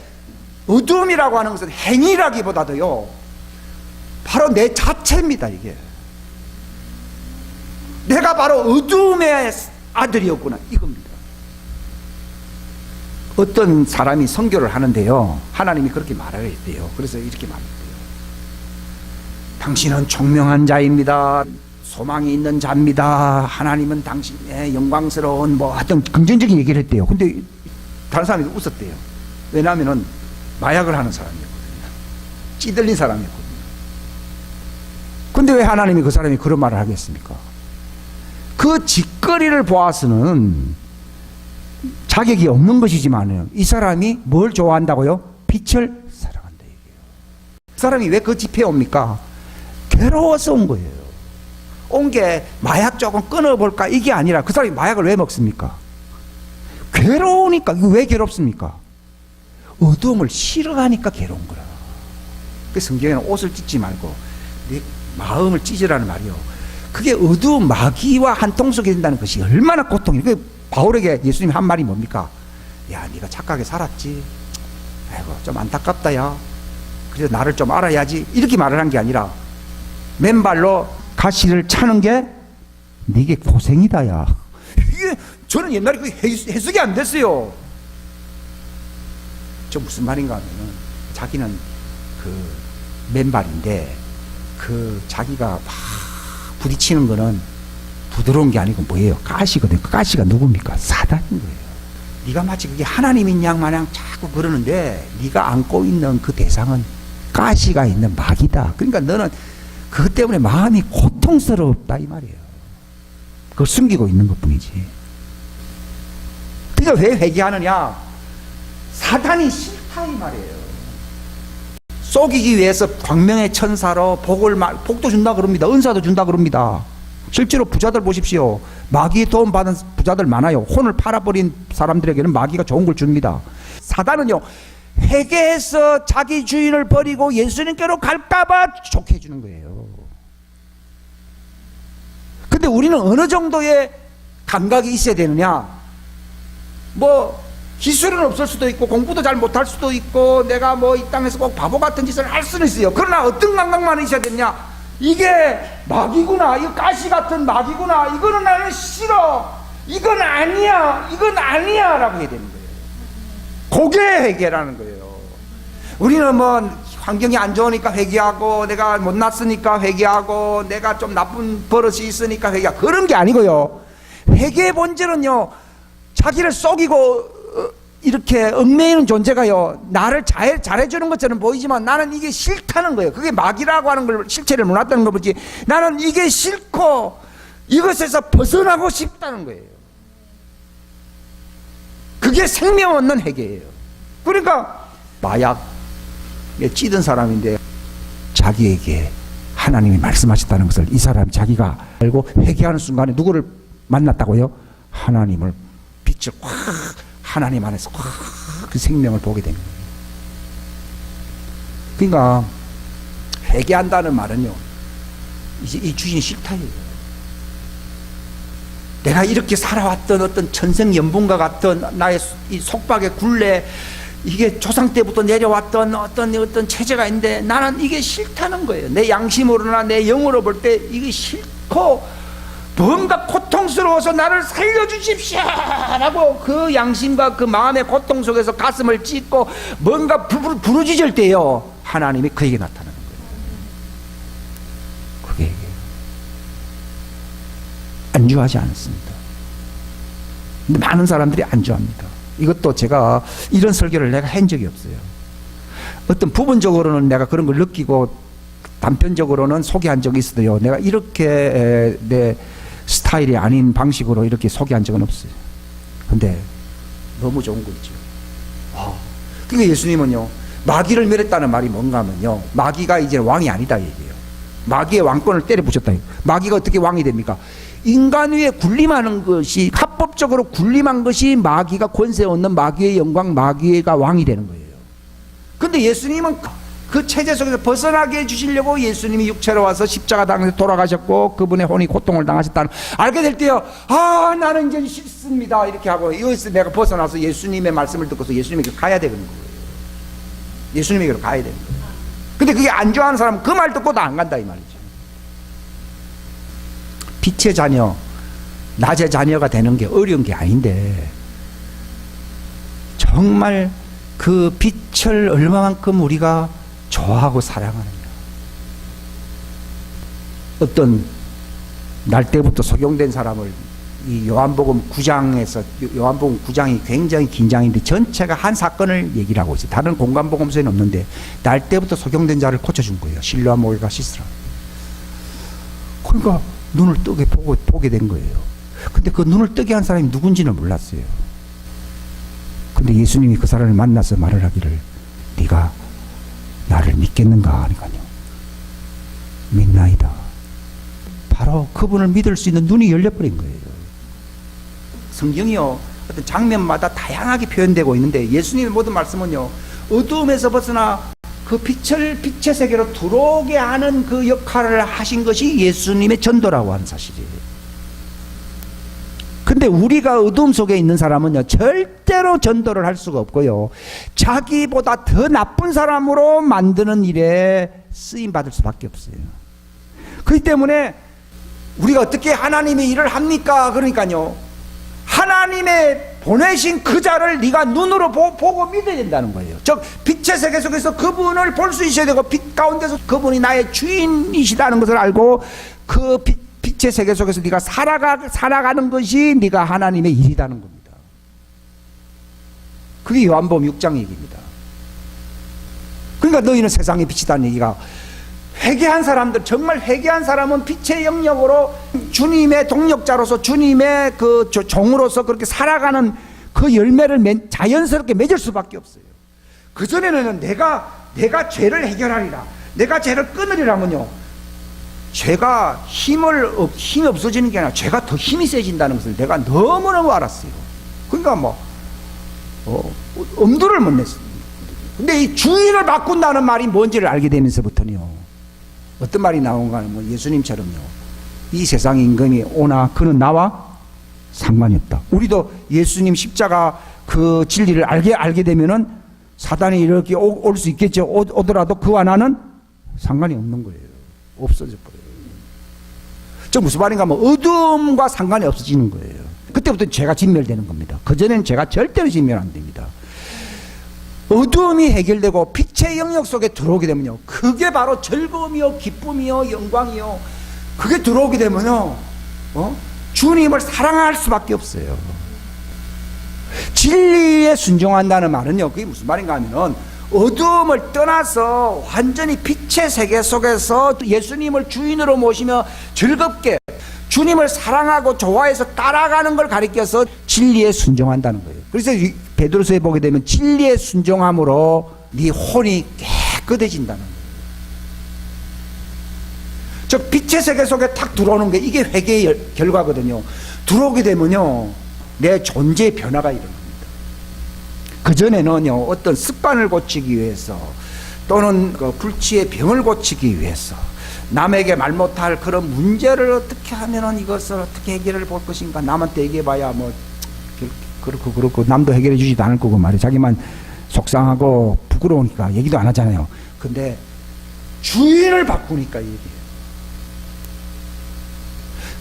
어두움이라고 하는 것은 행위라기보다도요, 바로 내 자체입니다. 이게 내가 바로 어두움의 아들이었구나 이겁니다. 어떤 사람이 선교를 하는데요, 하나님이 그렇게 말을 했대요. 그래서 이렇게 말했대요. 당신은 총명한 자입니다. 소망이 있는 자입니다. 하나님은 당신의 영광스러운 뭐 하여튼 긍정적인 얘기를 했대요. 근데 다른 사람이 웃었대요. 왜냐하면 마약을 하는 사람이었거든요. 찌들린 사람이었거든요. 근데 왜 하나님이 그 사람이 그런 말을 하겠습니까? 그 짓거리를 보아서는 자격이 없는 것이지만 이 사람이 뭘 좋아한다고요? 빛을 사랑한다 얘기해요. 그 사람이 왜 그 집회에 옵니까? 괴로워서 온 거예요. 온 게 마약 조금 끊어볼까 이게 아니라 그 사람이 마약을 왜 먹습니까? 괴로우니까. 이거 왜 괴롭습니까? 어두움을 싫어하니까 괴로운 거라. 그 성경에는 옷을 찢지 말고 내 마음을 찢으라는 말이요. 그게 어두운 마귀와 한통속이 된다는 것이 얼마나 고통이에요. 그 바울에게 예수님이 한 말이 뭡니까? 야, 네가 착하게 살았지. 아이고 좀 안타깝다 야. 그래서 나를 좀 알아야지. 이렇게 말을 한 게 아니라 맨발로 가시를 차는 게 네게 고생이다 야. 이게 저는 옛날에 그 해석이 안 됐어요. 저 무슨 말인가 하면은 자기는 그 맨발인데 그 자기가 막 부딪히는 거는 부드러운 게 아니고 뭐예요? 가시거든요. 그 가시가 누굽니까? 사단인 거예요. 네가 마치 그게 하나님인 양 마냥 자꾸 그러는데 네가 안고 있는 그 대상은 가시가 있는 마귀다. 그러니까 너는 그것 때문에 마음이 고통스럽다 이 말이에요. 그걸 숨기고 있는 것 뿐이지. 그러니까 왜 회개하느냐? 사단이 싫다 이 말이에요. 속이기 위해서 광명의 천사로 복도 준다 그럽니다. 은사도 준다 그럽니다. 실제로 부자들 보십시오. 마귀의 도움 받은 부자들 많아요. 혼을 팔아버린 사람들에게는 마귀가 좋은 걸 줍니다. 사단은요, 회개해서 자기 주인을 버리고 예수님께로 갈까봐 좋게 해주는 거예요. 근데 우리는 어느 정도의 감각이 있어야 되느냐? 뭐 기술은 없을 수도 있고 공부도 잘 못할 수도 있고 내가 뭐 이 땅에서 꼭 바보 같은 짓을 할 수는 있어요. 그러나 어떤 감각만 있어야 되느냐? 이게 마귀구나, 이거 가시 같은 마귀구나, 이거는 나는 싫어, 이건 아니야, 이건 아니야 라고 해야 되는 거예요. 그게 회개라는 거예요. 우리는 뭐 환경이 안 좋으니까 회개하고 내가 못났으니까 회개하고 내가 좀 나쁜 버릇이 있으니까 회개하고 그런 게 아니고요. 회개의 본질은요, 자기를 속이고 이렇게 얽매이는 존재가요, 나를 잘해주는 것처럼 보이지만 나는 이게 싫다는 거예요. 그게 마귀라고 하는 걸 실체를 몰랐다는 거 보지. 나는 이게 싫고 이것에서 벗어나고 싶다는 거예요. 그게 생명 없는 회개예요. 그러니까 마약에 찌든 사람인데 자기에게 하나님이 말씀하셨다는 것을 이 사람이 자기가 알고 회개하는 순간에 누구를 만났다고요? 하나님을, 빛을 확, 하나님 안에서 확 그 생명을 보게 됩니다. 그러니까 회개한다는 말은요, 이제 이 주인이 싫다예요. 내가 이렇게 살아왔던 어떤 천생연분과 같은 나의 이 속박의 굴레, 이게 조상 때부터 내려왔던 어떤 체제가 있는데 나는 이게 싫다는 거예요. 내 양심으로나 내 영으로 볼 때 이게 싫고 뭔가 고통스러워서 나를 살려주십시오 라고 그 양심과 그 마음의 고통 속에서 가슴을 찢고 뭔가 부르짖을 때요, 하나님이 그에게 나타나는 거예요. 그게 안주하지 않습니다. 근데 많은 사람들이 안주합니다. 이것도 제가 이런 설교를 내가 한 적이 없어요. 어떤 부분적으로는 내가 그런 걸 느끼고 단편적으로는 소개한 적이 있어도요, 내가 이렇게 내 스타일이 아닌 방식으로 이렇게 소개한 적은 없어요. 근데 너무 좋은 거 있죠. 그러니까 예수님은요, 마귀를 멸했다는 말이 뭔가 하면요, 마귀가 이제 왕이 아니다 얘기예요. 마귀의 왕권을 때려부셨다. 마귀가 어떻게 왕이 됩니까? 인간 위에 군림하는 것이, 합법적으로 군림한 것이 마귀가 권세 얻는 마귀의 영광, 마귀가 왕이 되는 거예요. 근데 예수님은 그 체제 속에서 벗어나게 해주시려고 예수님이 육체로 와서 십자가 당에서 돌아가셨고 그분의 혼이 고통을 당하셨다는 알게 될 때요, 나는 이제 싫습니다 이렇게 하고, 이것을 내가 벗어나서 예수님의 말씀을 듣고서 예수님에게 가야 되는 거예요. 예수님에게로 가야 되는 거예요. 근데 그게 안 좋아하는 사람은 그 말 듣고도 안 간다 이 말이죠. 빛의 자녀, 낮의 자녀가 되는 게 어려운 게 아닌데, 정말 그 빛을 얼마만큼 우리가 좋아하고 사랑하느냐. 어떤 날 때부터 속용된 사람을 이 요한복음 9장에서, 요한복음 9장이 굉장히 긴장인데 전체가 한 사건을 얘기를 하고 있어요. 다른 공간복음서에는 없는데 날 때부터 속용된 자를 고쳐준 거예요. 실로암 모기가 씻으라. 그러니까 눈을 뜨게 보게 된 거예요. 근데 그 눈을 뜨게 한 사람이 누군지는 몰랐어요. 근데 예수님이 그 사람을 만나서 말을 하기를, 네가 나를 믿겠는가 하니까요, 믿나이다. 바로 그분을 믿을 수 있는 눈이 열려버린 거예요. 성경이요, 어떤 장면마다 다양하게 표현되고 있는데 예수님의 모든 말씀은요, 어두움에서 벗어나 그 빛의 세계로 들어오게 하는 그 역할을 하신 것이 예수님의 전도라고 하는 사실이에요. 근데 우리가 어두움 속에 있는 사람은요, 절대로 전도를 할 수가 없고요, 자기보다 더 나쁜 사람으로 만드는 일에 쓰임 받을 수밖에 없어요. 그렇기 때문에 우리가 어떻게 하나님의 일을 합니까? 그러니까요, 하나님의 보내신 그 자를 네가 눈으로 보고 믿어야 된다는 거예요. 즉 빛의 세계 속에서 그분을 볼 수 있어야 되고, 빛 가운데서 그분이 나의 주인이시다는 것을 알고 그 빛의 세계 속에서 네가 살아가는 것이 네가 하나님의 일이라는 겁니다. 그게 요한복음 6장 얘기입니다. 그러니까 너희는 세상의 빛이라는 얘기가, 회개한 사람들, 정말 회개한 사람은 빛의 영역으로 주님의 동력자로서 주님의 그 종으로서 그렇게 살아가는 그 열매를 자연스럽게 맺을 수밖에 없어요. 그전에는 내가 죄를 해결하리라, 내가 죄를 끊으리라면요, 죄가 힘이 없어지는 게 아니라 죄가 더 힘이 세진다는 것을 내가 너무너무 알았어요. 그러니까 엄두를 못 냈습니다. 근데 이 주인을 바꾼다는 말이 뭔지를 알게 되면서부터는요, 어떤 말이 나온가 하면 예수님처럼요, 이 세상 임금이 오나 그는 나와 상관이 없다. 우리도 예수님 십자가 그 진리를 알게 되면은 사단이 이렇게 올 수 있겠죠. 오더라도 그와 나는 상관이 없는 거예요. 없어져 버려요. 저 무슨 말인가 하면 어둠과 상관이 없어지는 거예요. 그때부터 죄가 진멸되는 겁니다. 그전에는 죄가 절대로 진멸 안 됩니다. 어두움이 해결되고 빛의 영역 속에 들어오게 되면요, 그게 바로 즐거움이요, 기쁨이요, 영광이요, 그게 들어오게 되면요, 주님을 사랑할 수밖에 없어요. 진리에 순종한다는 말은요, 그게 무슨 말인가 하면은 어두움을 떠나서 완전히 빛의 세계 속에서 예수님을 주인으로 모시며 즐겁게 주님을 사랑하고 좋아해서 따라가는 걸 가리켜서 진리에 순종한다는 거예요. 그래서 베드로서에 보게 되면 진리에 순종함으로 네 혼이 깨끗해진다는 거예요. 즉 빛의 세계 속에 탁 들어오는 게 이게 회개의 결과거든요. 들어오게 되면요, 내 존재의 변화가 일어납니다. 그전에는요, 어떤 습관을 고치기 위해서 또는 그 불치의 병을 고치기 위해서 남에게 말 못할 그런 문제를 어떻게 하면은 이것을 어떻게 해결을 볼 것인가, 남한테 얘기해봐야 뭐 그렇고 남도 해결해 주지도 않을 거고 말이에요. 자기만 속상하고 부끄러우니까 얘기도 안 하잖아요. 근데 주인을 바꾸니까 얘기해요.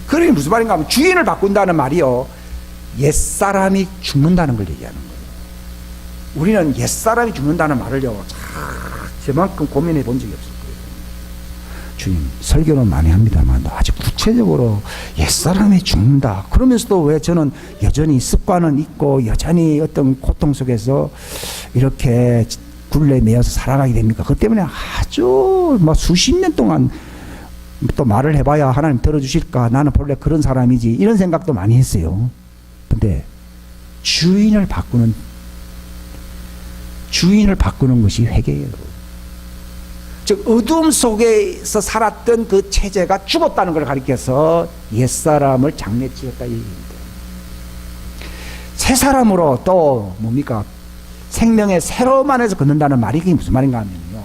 그러니 무슨 말인가 하면 주인을 바꾼다는 말이요, 옛사람이 죽는다는 걸 얘기하는 거예요. 우리는 옛사람이 죽는다는 말을요, 저만큼 고민해 본 적이 없을 거예요. 주님, 설교는 많이 합니다만 아주 구체적으로 옛사람이 죽는다. 그러면서도 왜 저는 여전히 습관은 있고 여전히 어떤 고통 속에서 이렇게 굴레 매여서 살아가게 됩니까? 그 때문에 아주 뭐 수십 년 동안 또 말을 해봐야 하나님 들어주실까? 나는 본래 그런 사람이지. 이런 생각도 많이 했어요. 근데 주인을 바꾸는 것이 회개예요. 즉 어둠 속에서 살았던 그 체제가 죽었다는 걸 가리켜서 옛사람을 장례지었다 이 얘기입니다. 새 사람으로 또 뭡니까? 생명의 새로움 안에서 걷는다는 말이 그게 무슨 말인가 하면요,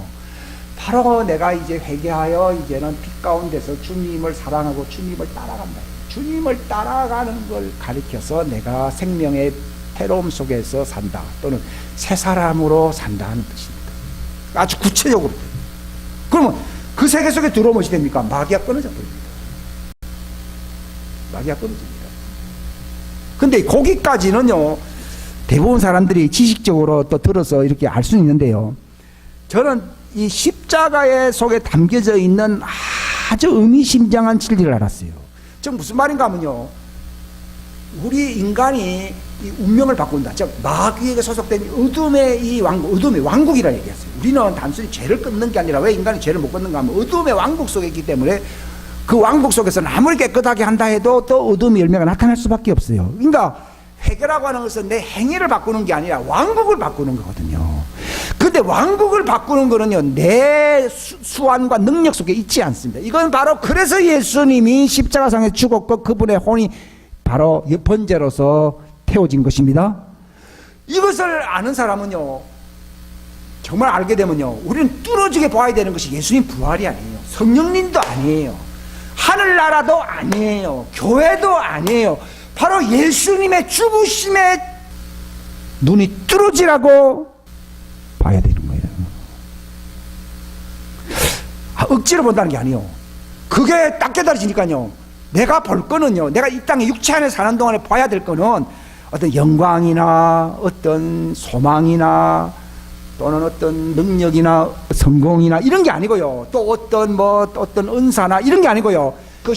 바로 내가 이제 회개하여 이제는 빛 가운데서 주님을 사랑하고 주님을 따라간다. 주님을 따라가는 걸 가리켜서 내가 생명의 새로움 속에서 산다, 또는 새 사람으로 산다 하는 뜻입니다. 아주 구체적으로. 그러면 그 세계 속에 들어오면 어떻게 됩니까? 마귀가 끊어져 버립니다. 마귀가 끊어집니다. 근데 거기까지는요, 대부분 사람들이 지식적으로 또 들어서 이렇게 알 수는 있는데요, 저는 이 십자가의 속에 담겨져 있는 아주 의미심장한 진리를 알았어요. 즉 무슨 말인가 하면요, 우리 인간이 이 운명을 바꾼다. 즉 마귀에게 소속된 어둠의 이 왕국, 어둠의 왕국이라 얘기했어요. 우리는 단순히 죄를 끊는 게 아니라, 왜 인간이 죄를 못 끊는가 하면 어둠의 왕국 속에 있기 때문에 그 왕국 속에서는 아무리 깨끗하게 한다 해도 또 어둠의 열매가 나타날 수밖에 없어요. 그러니까 회개라고 하는 것은 내 행위를 바꾸는 게 아니라 왕국을 바꾸는 거거든요. 근데 왕국을 바꾸는 거는요, 내 수완과 능력 속에 있지 않습니다. 이건 바로 그래서 예수님이 십자가상에 죽었고 그분의 혼이 바로 번제로서 태워진 것입니다. 이것을 아는 사람은요, 정말 알게 되면요, 우리는 뚫어지게 봐야 되는 것이 예수님 부활이 아니에요. 성령님도 아니에요. 하늘나라도 아니에요. 교회도 아니에요. 바로 예수님의 죽으심에 눈이 뚫어지라고 봐야 되는 거예요. 억지로 본다는 게 아니에요. 그게 딱 깨달아지니까요, 내가 볼 거는요, 내가 이 땅에 육체 안에 사는 동안에 봐야 될 거는 어떤 영광이나 어떤 소망이나 또는 어떤 능력이나 성공이나 이런 게 아니고요, 또 어떤 은사나 이런 게 아니고요, 그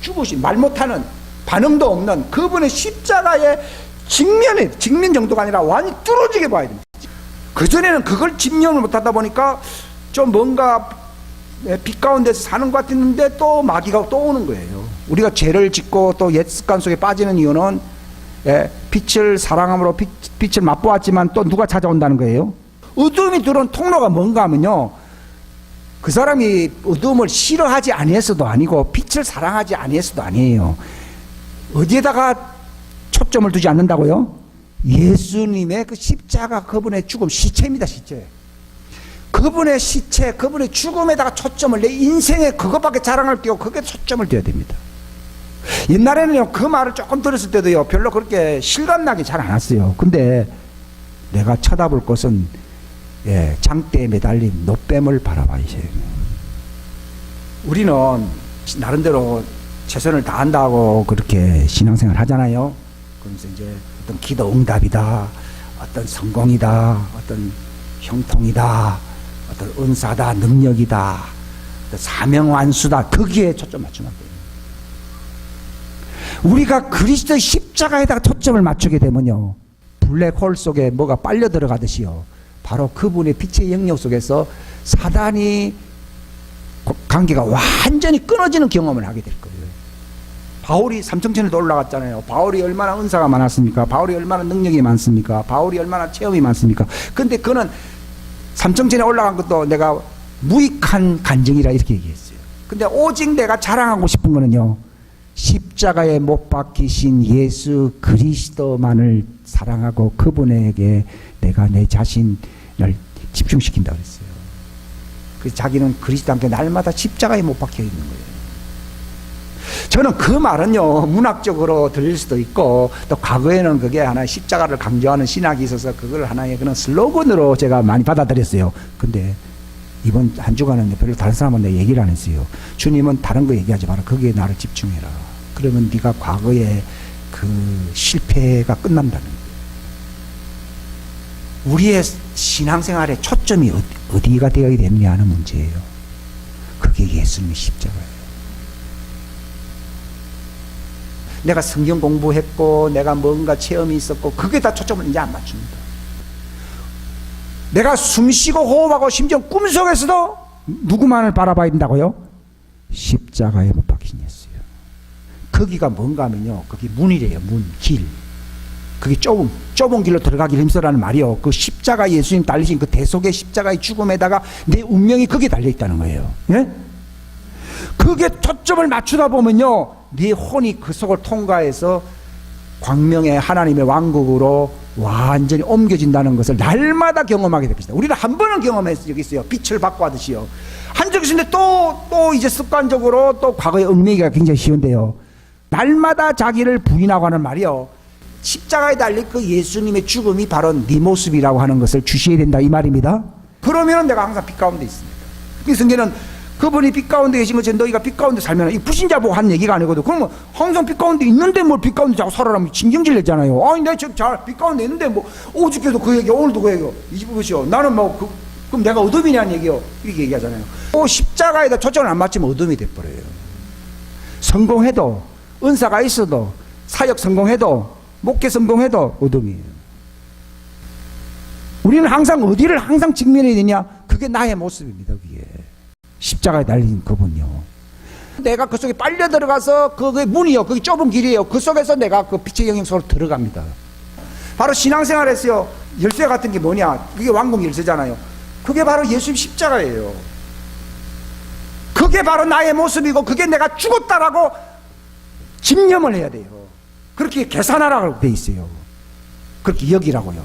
죽으신 말 못하는, 반응도 없는 그분의 십자가의 직면 정도가 아니라 완전히 뚫어지게 봐야 됩니다. 그전에는 그걸 직면을 못하다 보니까 좀 뭔가 빛 가운데서 사는 것 같았는데 또 마귀가 또 오는 거예요. 우리가 죄를 짓고 또 옛 습관 속에 빠지는 이유는 빛을 사랑함으로 빛을 맛보았지만 또 누가 찾아온다는 거예요. 어둠이 들어온 통로가 뭔가 하면요, 그 사람이 어둠을 싫어하지 아니했어도 아니고 빛을 사랑하지 아니했어도 아니에요. 어디에다가 초점을 두지 않는다고요? 예수님의 그 십자가, 그분의 죽음, 시체입니다. 시체. 그분의 시체, 그분의 죽음에다가 초점을, 내 인생에 그것밖에 자랑할 게 없고 그게 초점을 둬야 됩니다. 옛날에는요, 그 말을 조금 들었을 때도요, 별로 그렇게 실감나게 잘 안 왔어요. 근데 내가 쳐다볼 것은 장대에 매달린 노뱀을 바라봐야 돼요. 우리는 나름대로 최선을 다한다고 그렇게 신앙생활 하잖아요. 그러면서 이제 어떤 기도 응답이다, 어떤 성공이다, 어떤 형통이다, 어떤 은사다, 능력이다, 어떤 사명 완수다, 거기에 초점 맞추면 돼요. 우리가 그리스도의 십자가에다가 초점을 맞추게 되면요, 블랙홀 속에 뭐가 빨려 들어가듯이요. 바로 그분의 빛의 영역 속에서 사단이 관계가 완전히 끊어지는 경험을 하게 될 거예요. 바울이 삼청천에도 올라갔잖아요. 바울이 얼마나 은사가 많았습니까? 바울이 얼마나 능력이 많습니까? 바울이 얼마나 체험이 많습니까? 근데 그는 삼청천에 올라간 것도 내가 무익한 간증이라 이렇게 얘기했어요. 근데 오직 내가 자랑하고 싶은 거는요, 십자가에 못 박히신 예수 그리스도만을 사랑하고 그분에게 내가 내 자신을 집중시킨다 그랬어요. 그래서 자기는 그리스도 함께 날마다 십자가에 못 박혀 있는 거예요. 저는 그 말은요, 문학적으로 들릴 수도 있고, 또 과거에는 그게 하나의 십자가를 강조하는 신학이 있어서 그걸 하나의 그런 슬로건으로 제가 많이 받아들였어요. 근데 이번 한 주간은 별로 다른 사람한테 얘기를 안 했어요. 주님은 다른 거 얘기하지 마라. 거기에 나를 집중해라. 그러면 네가 과거의 그 실패가 끝난다는 거예요. 우리의 신앙생활의 초점이 어디가 되어야 되느냐 하는 문제예요. 그게 예수님의 십자가예요. 내가 성경 공부했고 내가 뭔가 체험이 있었고 그게 다 초점을 이제 안 맞춥니다. 내가 숨쉬고 호흡하고 심지어 꿈속에서도 누구만을 바라봐야 된다고요? 십자가에 못 박힌 예수요. 거기가 뭔가 하면요, 거기 문이래요. 문, 길. 그게 좁은 길로 들어가기 힘쓰라는 말이요. 그 십자가 예수님 달리신 그 대속의 십자가의 죽음에다가 내 운명이 거기에 달려있다는 거예요. 예? 그게 초점을 맞추다 보면요, 네 혼이 그 속을 통과해서 광명의 하나님의 왕국으로 완전히 옮겨진다는 것을 날마다 경험하게 될 것이다. 우리는 한 번은 경험했어요. 여기 있어요. 빛을 받고 하듯이요. 한 적이 있는데 또 이제 습관적으로 또 과거에 얽매기가 굉장히 쉬운데요. 날마다 자기를 부인하고 하는 말이요. 십자가에 달린 그 예수님의 죽음이 바로 네 모습이라고 하는 것을 주셔야 된다 이 말입니다. 그러면 내가 항상 빛 가운데 있습니다. 그 성경은 그분이 빛 가운데 계신 것처럼 너희가 빛 가운데 살면, 이 불신자 보고 한 얘기가 아니거든. 그러면 항상 빛 가운데 있는데 뭘 빛 가운데 자꾸 살아라면 신경질 내잖아요. 아니 내가 지금 빛 가운데 있는데 뭐 어저께도 그 얘기, 오늘도 그 얘기요. 이집으시오. 나는 뭐 그럼 내가 어둠이냐는 얘기요. 이렇게 얘기하잖아요. 십자가에다 초점을 안 맞추면 어둠이 돼버려요. 성공해도, 은사가 있어도, 사역 성공해도, 목회 성공해도 어둠이에요. 우리는 항상 어디를 항상 직면해야 되냐? 그게 나의 모습입니다. 그게 십자가에 달린 그분요. 내가 그 속에 빨려 들어가서 그게 문이요, 그게 좁은 길이에요. 그 속에서 내가 그 빛의 영역 속으로 들어갑니다. 바로 신앙생활에서요, 열쇠 같은 게 뭐냐? 그게 왕궁 열쇠잖아요. 그게 바로 예수님 십자가예요. 그게 바로 나의 모습이고 그게 내가 죽었다라고 집념을 해야 돼요. 그렇게 계산하라고 돼 있어요. 그렇게 여기라고요.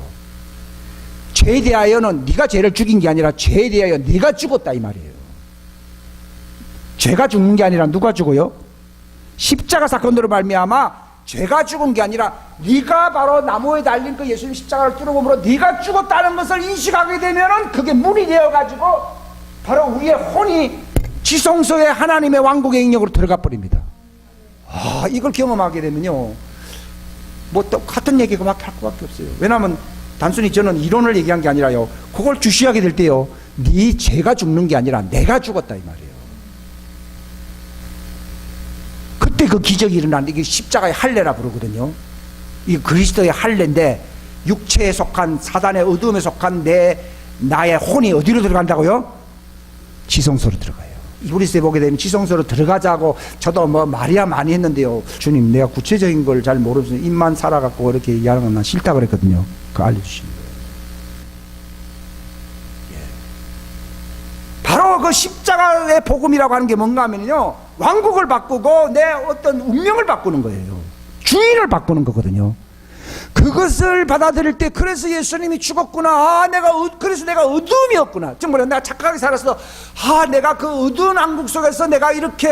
죄에 대하여는 네가 죄를 죽인 게 아니라 죄에 대하여 네가 죽었다 이 말이에요. 죄가 죽는 게 아니라 누가 죽어요? 십자가 사건으로 말미암아 죄가 죽은 게 아니라 네가 바로 나무에 달린 그 예수님 십자가를 뚫어봄으로 네가 죽었다는 것을 인식하게 되면은 그게 문이 되어가지고 바로 우리의 혼이 지성소의 하나님의 왕국의 영역으로 들어가 버립니다. 이걸 경험하게 되면요, 뭐 똑같은 얘기가 막 할 수밖에 없어요. 왜냐하면 단순히 저는 이론을 얘기한 게 아니라요, 그걸 주시하게 될 때요, 네 죄가 죽는 게 아니라 내가 죽었다 이 말이에요. 그때 그 기적이 일어나는데, 이게 십자가의 할례라 부르거든요. 이 그리스도의 할례인데 육체에 속한 사단의 어둠에 속한 나의 혼이 어디로 들어간다고요? 지성소로 들어가요. 이브리스에 보게 되면 지성소로 들어가자고 저도 뭐 말이야 많이 했는데요, 주님 내가 구체적인 걸 잘 모르면서 입만 살아갖고 이렇게 얘기하는 건 난 싫다 그랬거든요. 그거 알려주시는 거예요. 바로 그 십자가의 복음이라고 하는 게 뭔가 하면요, 왕국을 바꾸고 내 어떤 운명을 바꾸는 거예요. 주인을 바꾸는 거거든요. 그것을 받아들일 때, 그래서 예수님이 죽었구나. 그래서 내가 어둠이었구나. 정말 내가 착하게 살았어. 내가 그 어두운 왕국 속에서 내가 이렇게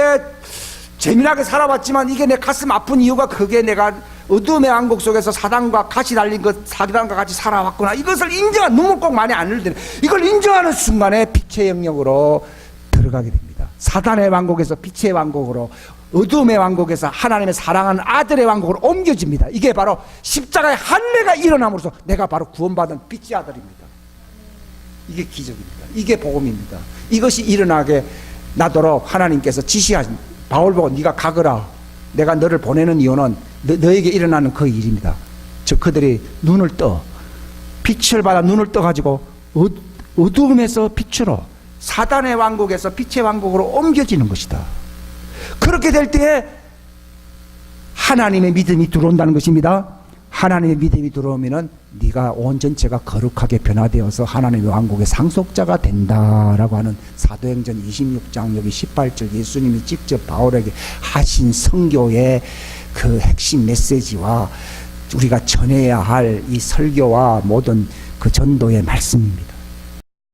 재미나게 살아왔지만 이게 내 가슴 아픈 이유가 그게 내가 어둠의 왕국 속에서 사단과 같이 달린 사단과 같이 살아왔구나. 이것을 인정한, 눈물 꼭 많이 안 흘릴 때는 이걸 인정하는 순간에 빛의 영역으로 들어가게 됩니다. 사단의 왕국에서 빛의 왕국으로, 어둠의 왕국에서 하나님의 사랑하는 아들의 왕국으로 옮겨집니다. 이게 바로 십자가의 할례가 일어남으로써 내가 바로 구원받은 빛의 아들입니다. 이게 기적입니다. 이게 복음입니다. 이것이 일어나게 나도록 하나님께서 지시하신, 바울 보고 네가 가거라. 내가 너를 보내는 이유는 너에게 일어나는 그 일입니다. 저 그들이 눈을 떠 빛을 받아 눈을 떠 가지고 어두움에서 빛으로 사단의 왕국에서 빛의 왕국으로 옮겨지는 것이다. 그렇게 될 때에 하나님의 믿음이 들어온다는 것입니다. 하나님의 믿음이 들어오면은 네가 온 전체가 거룩하게 변화되어서 하나님의 왕국의 상속자가 된다라고 하는 사도행전 26장 여기 18절 예수님이 직접 바울에게 하신 선교의 그 핵심 메시지와 우리가 전해야 할 이 설교와 모든 그 전도의 말씀입니다.